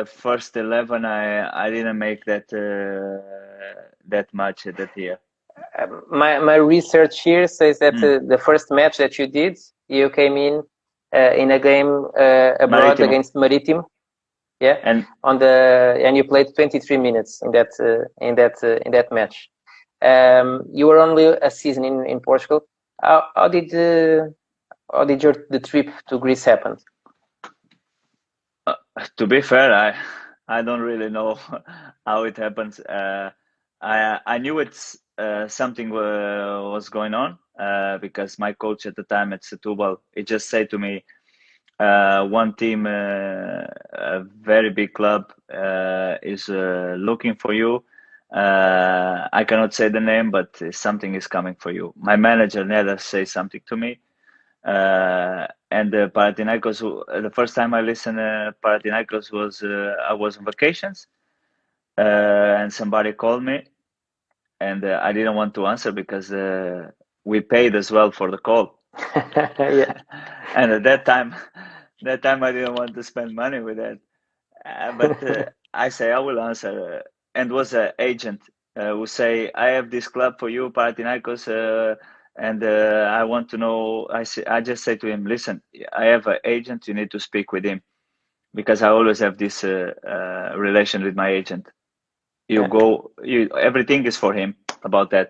first 11. I didn't make that much that year. My research here says that the first match that you did, you came in a game abroad Marítimo. against Marítimo. Yeah, and you played 23 minutes in that match. You were only a season in Portugal. How did the trip to Greece happen? To be fair, I don't really know how it happens. I knew it's something was going on because my coach at the time at Setúbal, he just said to me, one team, a very big club, is looking for you. I cannot say the name, but something is coming for you. My manager never says something to me. And Panathinaikos, the first time I listened Panathinaikos was I was on vacations, and somebody called me, and I didn't want to answer because we paid as well for the call. Yeah. And at that time I didn't want to spend money with that. But I say I will answer, and was an agent who say I have this club for you, Panathinaikos, and I want to know. I just say to him, listen, I have an agent. You need to speak with him because I always have this relation with my agent. Everything is for him about that.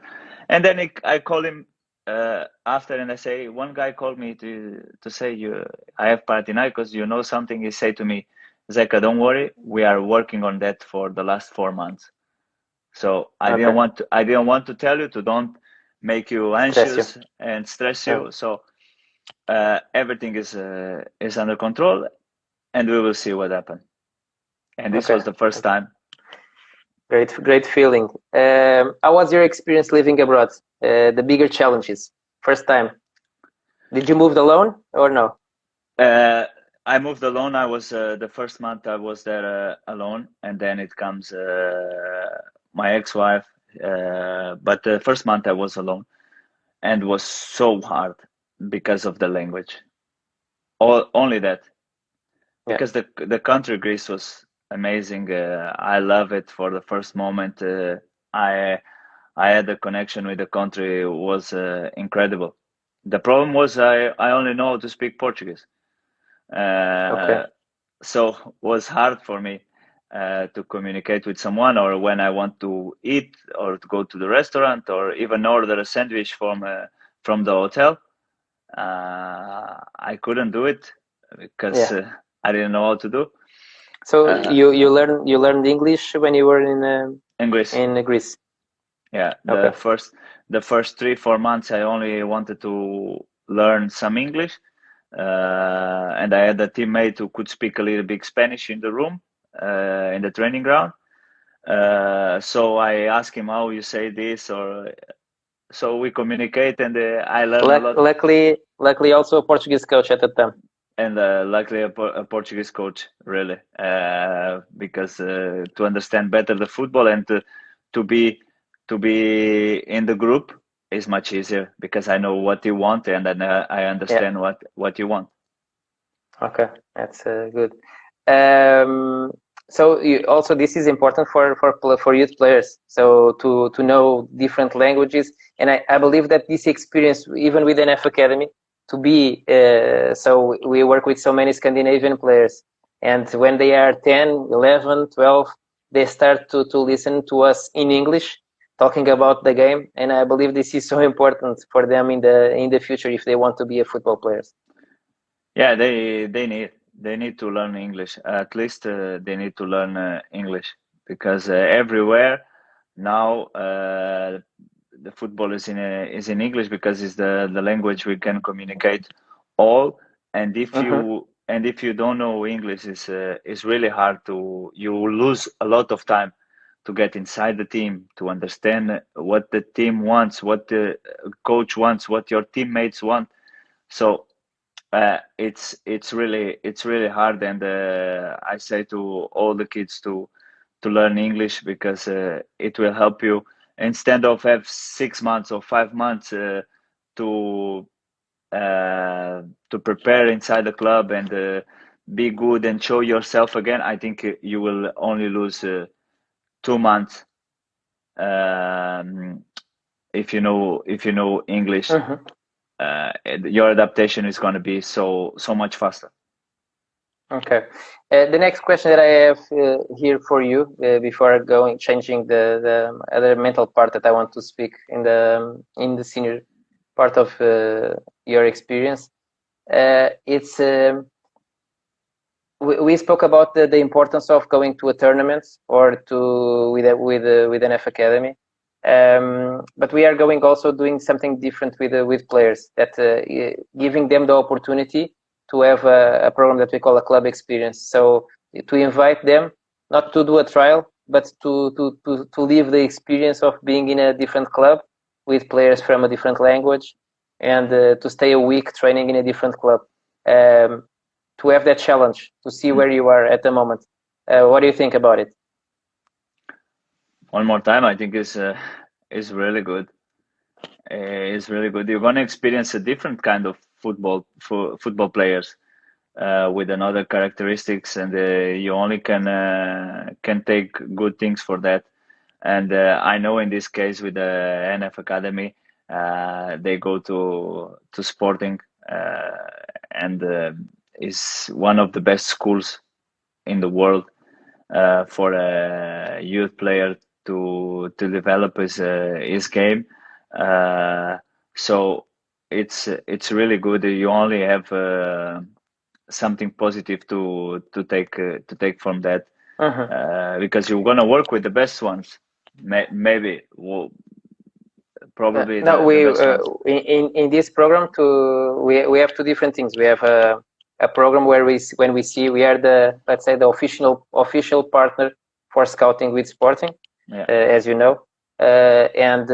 And then I call him after, and I say, one guy called me to say, I have Panathinaikos, you know something? He said to me, Zeca, don't worry, we are working on that for the last 4 months. So I didn't want to tell you to don't make you anxious and stress you. So everything is under control, and we will see what happens. And this was the first time. Great feeling. How was your experience living abroad? The bigger challenges, first time. Did you move alone or no? I moved alone. I was the first month I was there alone, and then it comes my ex-wife. But the first month I was alone, and was so hard because of the language. Only that, because the country Greece was amazing. I love it for the first moment. I had a connection with the country. It was incredible. The problem was I only know how to speak Portuguese. So it was hard for me to communicate with someone, or when I want to eat or to go to the restaurant or even order a sandwich from the hotel. I couldn't do it because I didn't know how to do. So you learned English when you were in Greece. Yeah, the first 3-4 months I only wanted to learn some English, and I had a teammate who could speak a little bit Spanish in the room, in the training ground. So I asked him how you say this, or so we communicate, and I learned a lot. Luckily, also a Portuguese coach at the time. And luckily a Portuguese coach, really, because to understand better the football and to be in the group is much easier, because I know what you want, and then I understand what you want. Okay, that's good. So also this is important for youth players. So to know different languages, and I believe that this experience, even with NF Academy, to be so we work with so many Scandinavian players, and when they are 10, 11, 12, they start to listen to us in English, talking about the game, and I believe this is so important for them in the future if they want to be a football players. Yeah, they need to learn English. At least they need to learn English, because everywhere now the football is in English, because it's the language we can communicate all. And if you don't know English, is really hard to. You lose a lot of time to get inside the team, to understand what the team wants, what the coach wants, what your teammates want. So it's really hard, and I say to all the kids to learn English, because it will help you, instead of have 6 months or 5 months to prepare inside the club and be good and show yourself again. I think you will only lose 2 months if you know English, Mhm. your adaptation is going to be so much faster. Okay. The next question that I have here for you, before changing the other mental part that I want to speak in the senior part of your experience, it's we spoke about the importance of going to a tournament or to with an F academy, but we are going also doing something different with players, that giving them the opportunity to have a program that we call a club experience. So to invite them not to do a trial, but to live the experience of being in a different club with players from a different language, and to stay a week training in a different club. To have that challenge, to see where you are at the moment. What do you think about it? One more time, I think is really good. It's really good. You're gonna experience a different kind of football players with another characteristics, and you only can take good things for that. And I know in this case with the NF Academy, they go to Sporting, and is one of the best schools in the world for a youth player to develop his game. Uh, so it's really good. You only have something positive to take from that, Mhm. because you're gonna work with the best ones. Maybe, well, probably No, the we best ones. in this program we have two different things. We have a program where when we see we are the, let's say, the official partner for scouting with Sporting, Yeah. as you know, and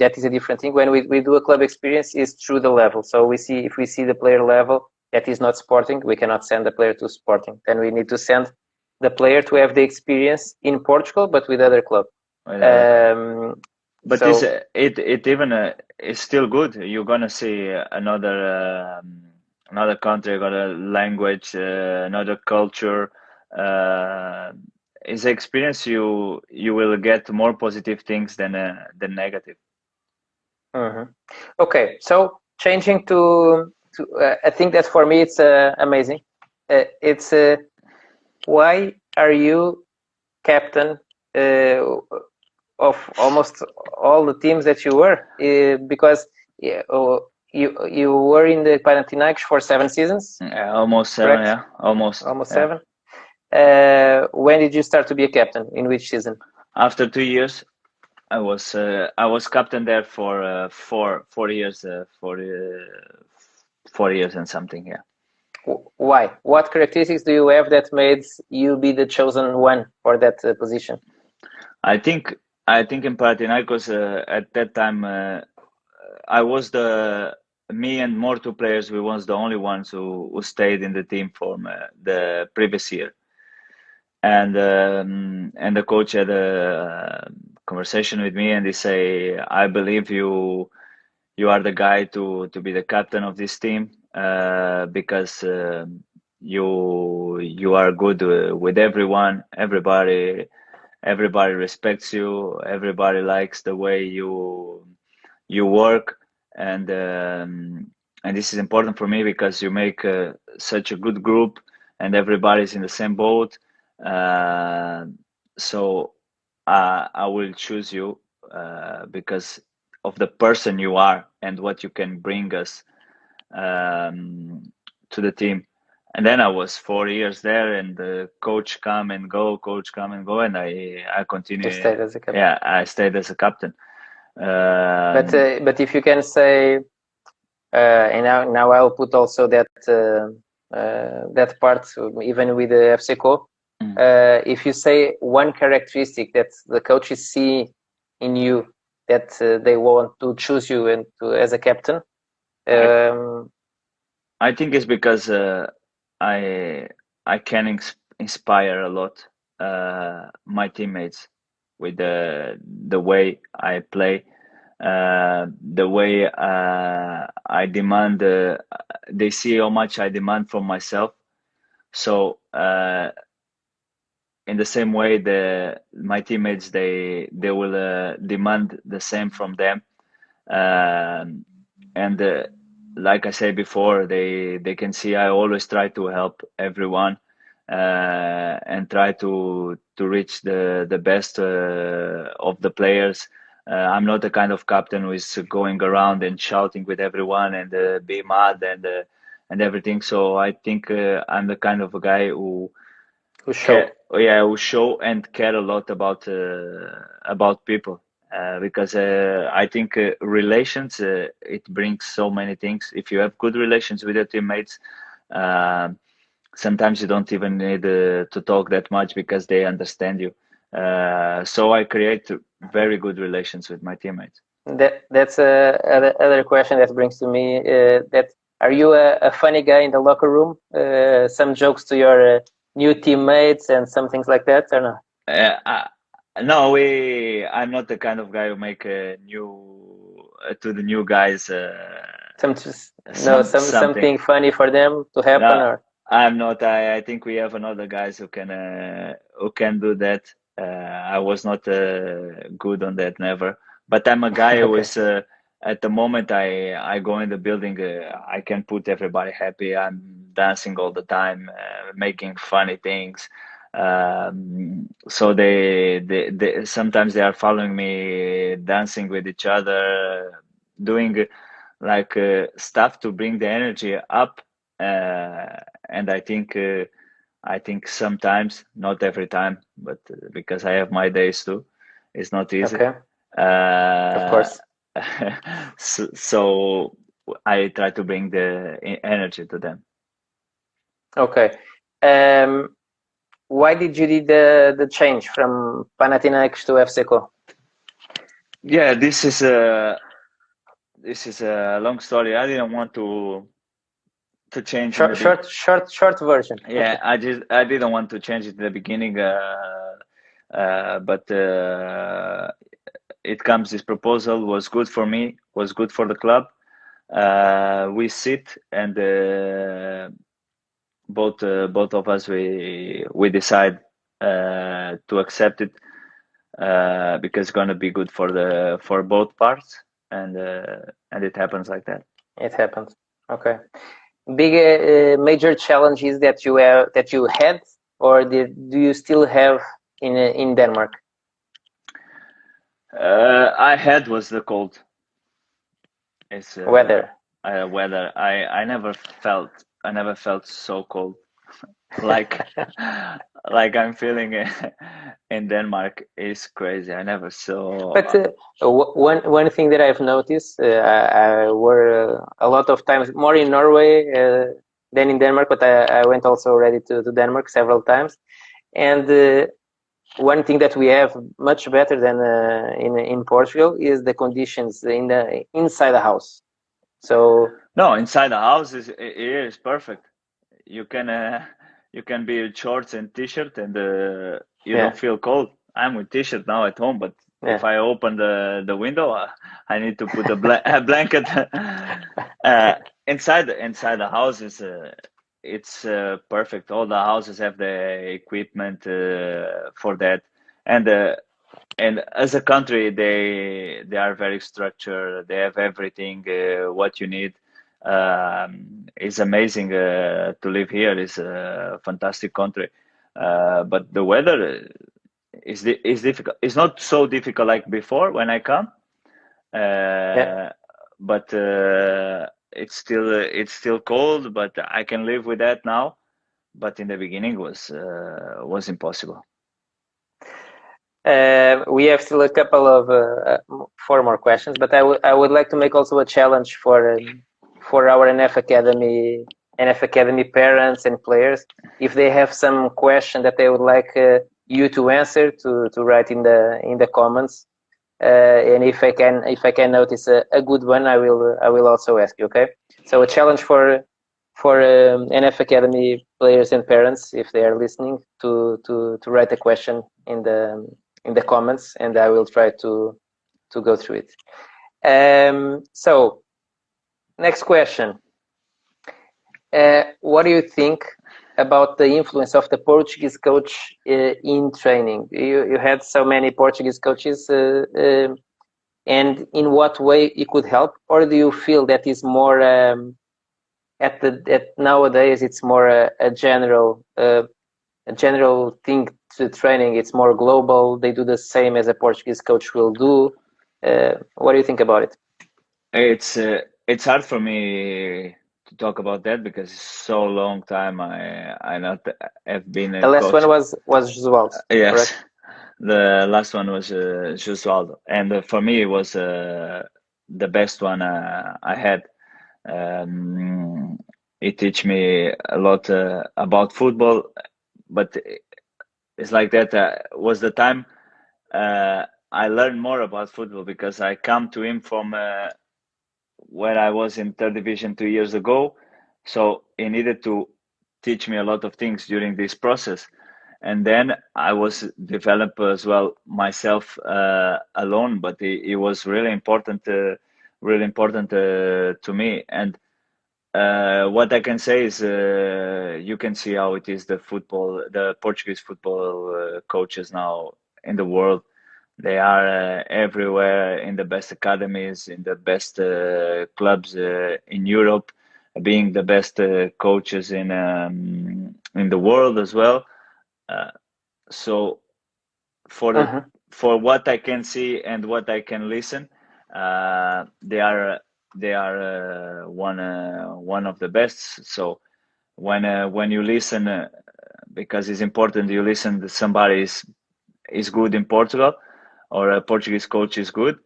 that is a different thing. When we do a club experience, is through the level. So we see, if we see the player level that is not Sporting, we cannot send the player to Sporting. Then we need to send the player to have the experience in Portugal, but with other club. Um, But this so it even is still good. You're gonna see another country, another language, another culture. Uh, is experience you will get more positive things than negative. mhm. Okay, so changing to I think that for me it's amazing. It's why are you captain of almost all the teams that you were? Because you were in the Panathinaikos for 7 seasons, Almost seven, correct? yeah, almost, Almost yeah. 7. When did you start to be a captain? In which season? After 2 years, I was captain there for 4 years, 4 years and something. Yeah. Why? What characteristics do you have that made you be the chosen one for that position? I think I think in Panathinaikos at that time I was the me and more two players. We was the only ones who stayed in the team from the previous year, and the coach had a conversation with me, and he say, "I believe you are the guy to be the captain of this team because you are good with everyone, everybody respects you, everybody likes the way you work, and and this is important for me because you make such a good group and everybody's in the same boat. uh, so I will choose you because of the person you are and what you can bring us um, to the team. And then I was 4 years there, and the coach come and go, coach come and go, and I You continue. stayed as a captain. Yeah, I stayed as a captain. But if you can say, and now I'll put also that that part, even with the FCO. mm, If you say one characteristic that the coaches see in you, that they want to choose you and as a captain, I um, I think it's because I I can inspire a lot my teammates with the way I play, the way I demand. They see how much I demand from myself. So in the same way, the my teammates they will demand the same from them. And like I said before, they can see I always try to help everyone, and try to reach the best of the players. I'm not the kind of captain who is going around and shouting with everyone and be mad and everything. So I think I'm the kind of a guy Who show? who show and care a lot about people. Because I think relations, it brings so many things. If you have good relations with your teammates, uh, sometimes you don't even need to talk that much because they understand you. So I create very good relations with my teammates. That's other question that brings to me. That are you a funny guy in the locker room? Some jokes to your new teammates and some things like that, or no? No, I'm not the kind of guy who make a new to the new guys Some no something. something funny for them to happen, No, or I'm not. I think we have another guys who can do that. I was not good on that, never. But I'm a guy who okay, is at the moment I go in the building, I can put everybody happy. I'm dancing all the time, making funny things. So they sometimes they are following me, dancing with each other, doing like stuff to bring the energy up. And I think sometimes, not every time, but because I have my days too, it's not easy. okay, of Uh, course, so I try to bring the energy to them. okay. Um, why did you do the change from Panathinaikos to FCO? Yeah, this is a long story. I didn't want to change in the big. Short version. Yeah, I didn't want to change it in the beginning, but it comes. This proposal was good for me, was good for the club. We sit and both of us we decide to accept it because it's gonna be good for both parts, and it happens like that. It happens. Okay. Big major challenges that you had, or do you still have in Denmark? I had was the cold. It's Weather. weather. I never felt so cold like like I'm feeling in Denmark is crazy. I never saw. But one thing that I've noticed, I were a lot of times more in Norway than in Denmark, but I went also already to Denmark several times, and one thing that we have much better than in Portugal is the conditions in the inside the house. So No, inside the house it is perfect. You can you can be in shorts and t-shirt and you yeah, don't feel cold. I'm with t-shirt now at home, but if yeah, I open the window, I need to put a blanket. Inside the house is it's perfect. All the houses have the equipment for that, and as a country, they are very structured. They have everything what you need. It's amazing to live here. It's a fantastic country, but the weather is difficult. It's not so difficult like before when I come, yeah. but it's still cold. But I can live with that now. But in the beginning was impossible. We have still a couple of four more questions, but I would like to make also a challenge for our NF Academy parents and players. If they have some question that they would like you to answer, to write in the comments, and if I can notice a good one, I will also ask you. Okay, so a challenge for NF Academy players and parents, if they are listening, to write a question in the comments, and I will try to go through it. So next question. What do you think about the influence of the Portuguese coach in training? You had so many Portuguese coaches and in what way it could help, or do you feel that is more at nowadays it's more a general thing to training? It's more global. They do the same as a Portuguese coach will do. What do you think about it? It's hard for me to talk about that because it's so long time I not have been The a last coach. one was Josualdo, Yes, correct? the last one was Josualdo, and for me it was the best one I had. Um, it teach me a lot about football, but it's like that was the time I learned more about football because I come to him from where I was in third division 2 years ago. So he needed to teach me a lot of things during this process. And then I was develop as well myself alone, but it was really important to me. And what I can say is you can see how it is the Portuguese football coaches now in the world. They are everywhere in the best academies, in the best clubs in Europe, being the best coaches in the world as well. Uh, so for the Mm-hmm. for what I can see and what I can listen, they are one of the best. So when you listen, because it's important, you listen to somebody is good in Portugal, or a Portuguese coach is good.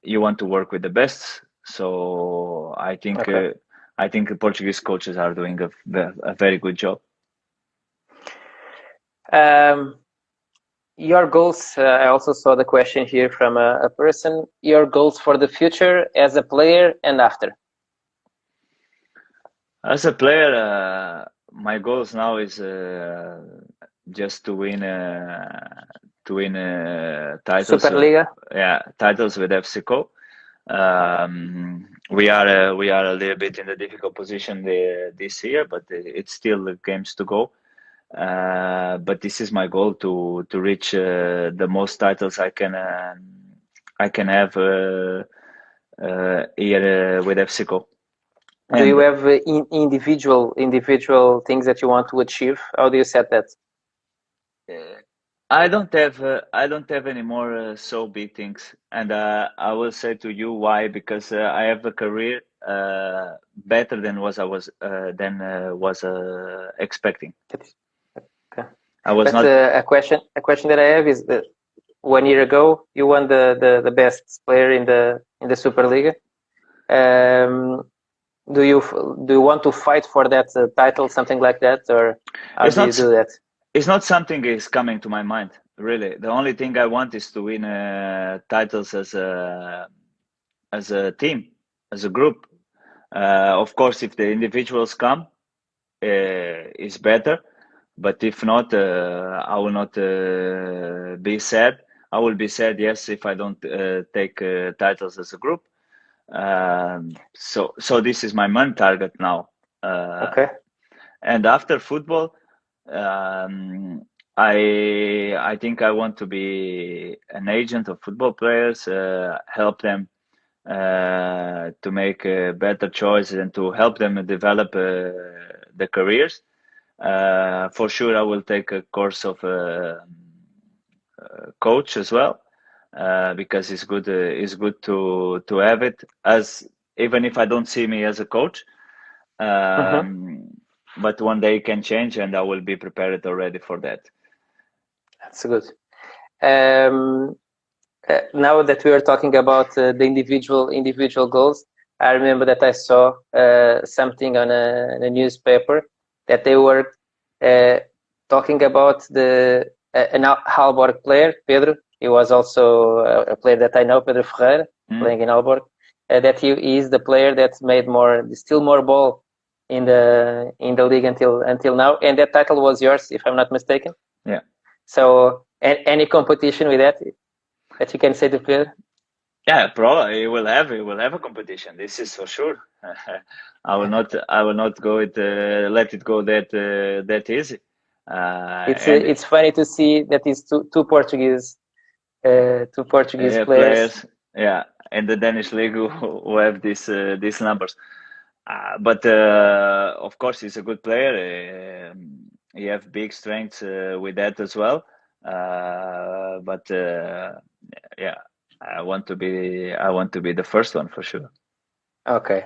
You want to work with the best. So Okay. I think the Portuguese coaches are doing a very good job. Um, your goals. I also saw the question here from a person. Your goals for the future as a player and after. As a player, my goals now is just to win titles. Superliga. Yeah, titles with FCO. We are a little bit in a difficult position this year, but it's still games to go. But this is my goal to reach the most titles I can have here with FCO. Do you And have individual things that you want to achieve? How do you set that? I don't have any more so big things, and I will say to you why, because I have a career better than was expecting. Okay. I was But not. a question that I have is that 1 year ago you won the best player in the Superliga. Um, do you want to fight for that title, something like that, or how It's do you not. do that? It's not something is coming to my mind. Really, the only thing I want is to win titles as a team, as a group. Of course, if the individuals come, is better. But if not, I will not be sad. I will be sad, yes, if I don't take titles as a group. So this is my main target now. Okay. And after football, um, I think I want to be an agent of football players, help them to make better choices and to help them develop their careers. For sure, I will take a course of coach as well, because it's good to have it as even if I don't see me as a coach. Mm-hmm. But one day it can change, and I will be prepared already for that. That's good. Um, now that we are talking about the individual goals, I remember that I saw something on a newspaper that they were uh, talking about an Aalborg player, Pedro. He was also a player that I know, Pedro Ferreira, playing in Aalborg. That he is the player that made still more ball in the league until now, and that title was yours, if I'm not mistaken. Yeah. So, any competition with that you can say to Pedro? Yeah, probably he will have a competition. This is for sure. I will not go it let it go that easy. And It's funny to see that it's two Portuguese to Portuguese players. players, yeah, in the Danish league who have these numbers. But of course, he's a good player. He have big strengths with that as well. But yeah, I want to be the first one for sure. Okay.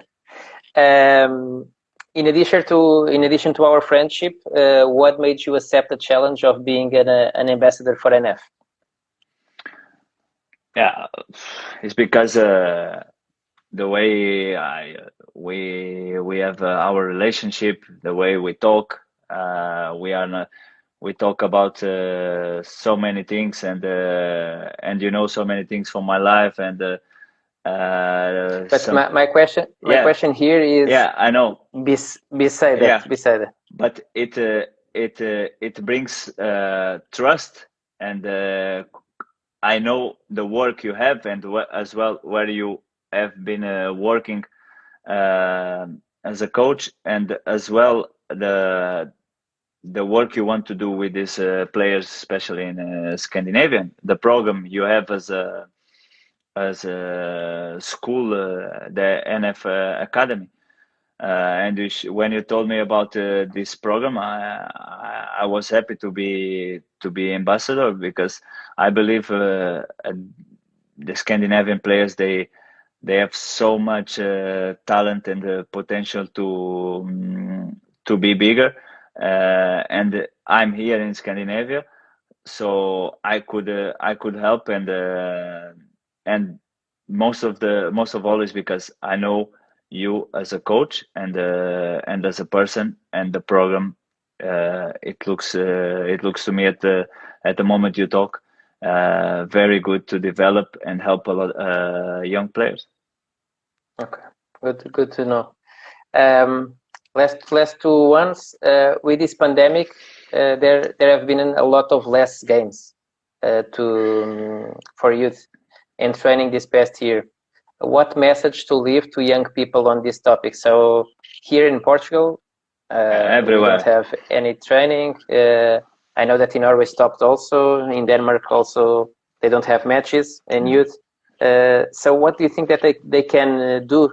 In addition to our friendship, what made you accept the challenge of being an ambassador for NF? Yeah, it's because the way we have our relationship, the way we talk, we are not, we talk about so many things, and you know so many things from my life, and But some my question yeah, here is yeah, I know, beside yeah, that. but it brings trust, and I know the work you have, and as well where you have been working as a coach, and as well the work you want to do with these players, especially in Scandinavian. The program you have as a school, the NF Academy. And when you told me about this program, I was happy to be ambassador, because I believe the Scandinavian players, they have so much talent and potential to be bigger, and I'm here in Scandinavia, so I could help, and most of all is because I know you as a coach, and as a person, and the program. It looks to me at the moment you talk very good to develop and help a lot young players. Okay, good to know. Last 2 months, with this pandemic, there have been a lot of less games for youth and training this past year. What message to leave to young people on this topic? So here in Portugal, we don't Everywhere. have any training. I know that in Norway stopped also. In Denmark also, they don't have matches in youth. So what do you think that they can do?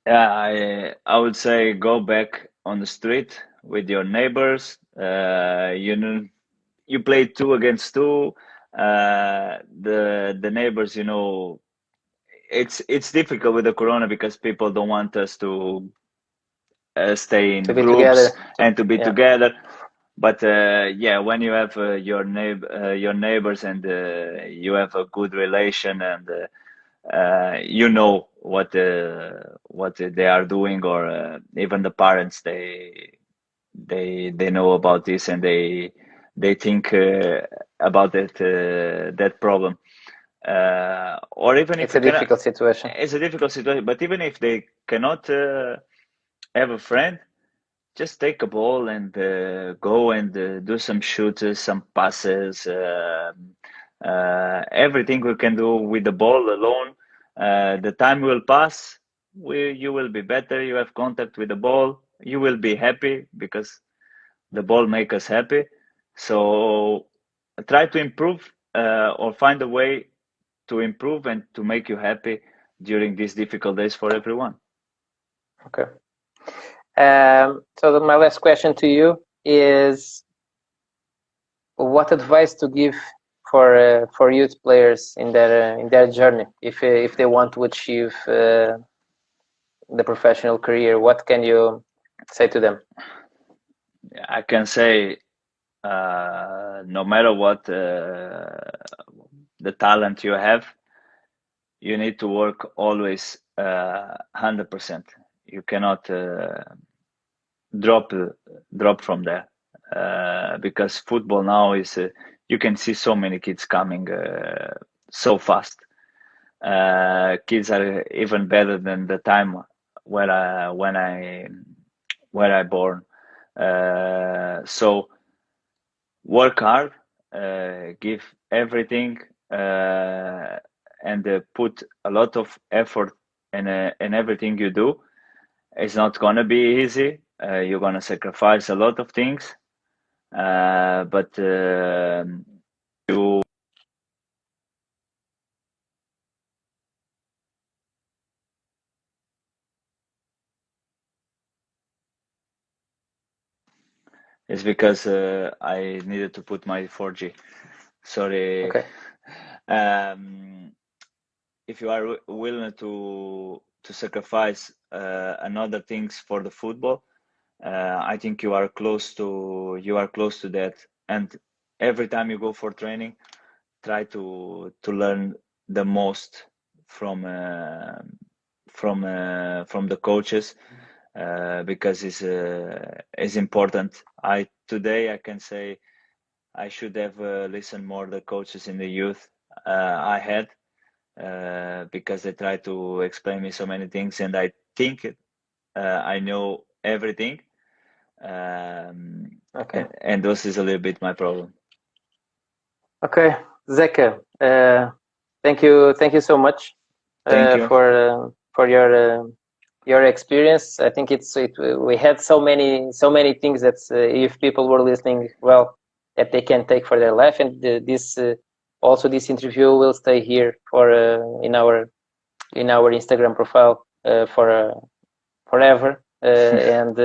Yeah, I would say go back on the street with your neighbors. You know, you play two against two. The neighbors, you know, it's difficult with the corona because people don't want us to stay To in be groups together. and to be Yeah. together. But yeah, when you have your neighbors, and you have a good relation, and you know what they are doing, or even the parents, they know about this, and they think about that problem, or even if It's you a cannot. difficult situation. It's a difficult situation, but even if they cannot have a friend, just take a ball and go and do some shoots, some passes, everything we can do with the ball alone. The time will pass. You will be better. You have contact with the ball. You will be happy because the ball makes us happy. So try to improve, or find a way to improve and to make you happy during these difficult days for everyone. Okay. So my last question to you is, what advice to give for youth players in their journey, if they want to achieve the professional career? What can you say to them? I can say, no matter what the talent you have, you need to work always 100%. You cannot drop drop from there, because football now is you can see so many kids coming so fast. Kids are even better than the time when I born. So work hard, give everything, and put a lot of effort in everything you do. It's not gonna be easy. You're gonna sacrifice a lot of things, but you It's because I needed to put my 4G. Sorry. Okay. If you are willing to sacrifice another things for the football, I think you are close to that. And every time you go for training, try to learn the most from the coaches, because it's important. Today I can say I should have listened more the coaches in the youth I had, because they try to explain me so many things, and I think I know everything. Okay. And this is a little bit my problem. Okay, Zeca, thank you so much Thank you. for your experience. I think we had so many things that if people were listening, well, that they can take for their life, and this interview will stay here for in our Instagram profile for forever, and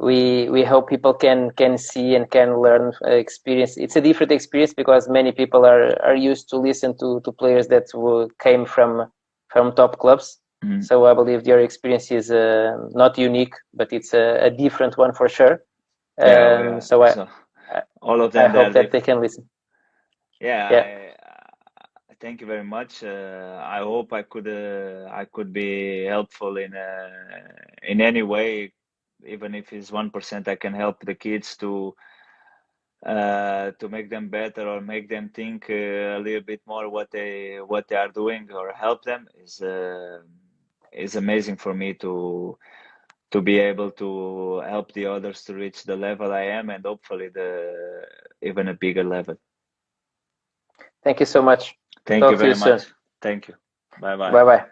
we hope people can see and can learn experience. It's a different experience because many people are used to listen to players that came from top clubs. Mm. So I believe your experience is not unique, but it's a different one for sure. Yeah. So all of I them, they hope are that they different. can listen. Yeah, Yeah. thank you very much. I hope I could be helpful in any way, even if it's 1%. I can help the kids to make them better, or make them think a little bit more what they are doing, or help them. Is amazing for me to be able to help the others to reach the level I am, and hopefully the even a bigger level. Thank you so much. Thank you Talk to you very soon. much. Thank you. Bye bye. Bye bye.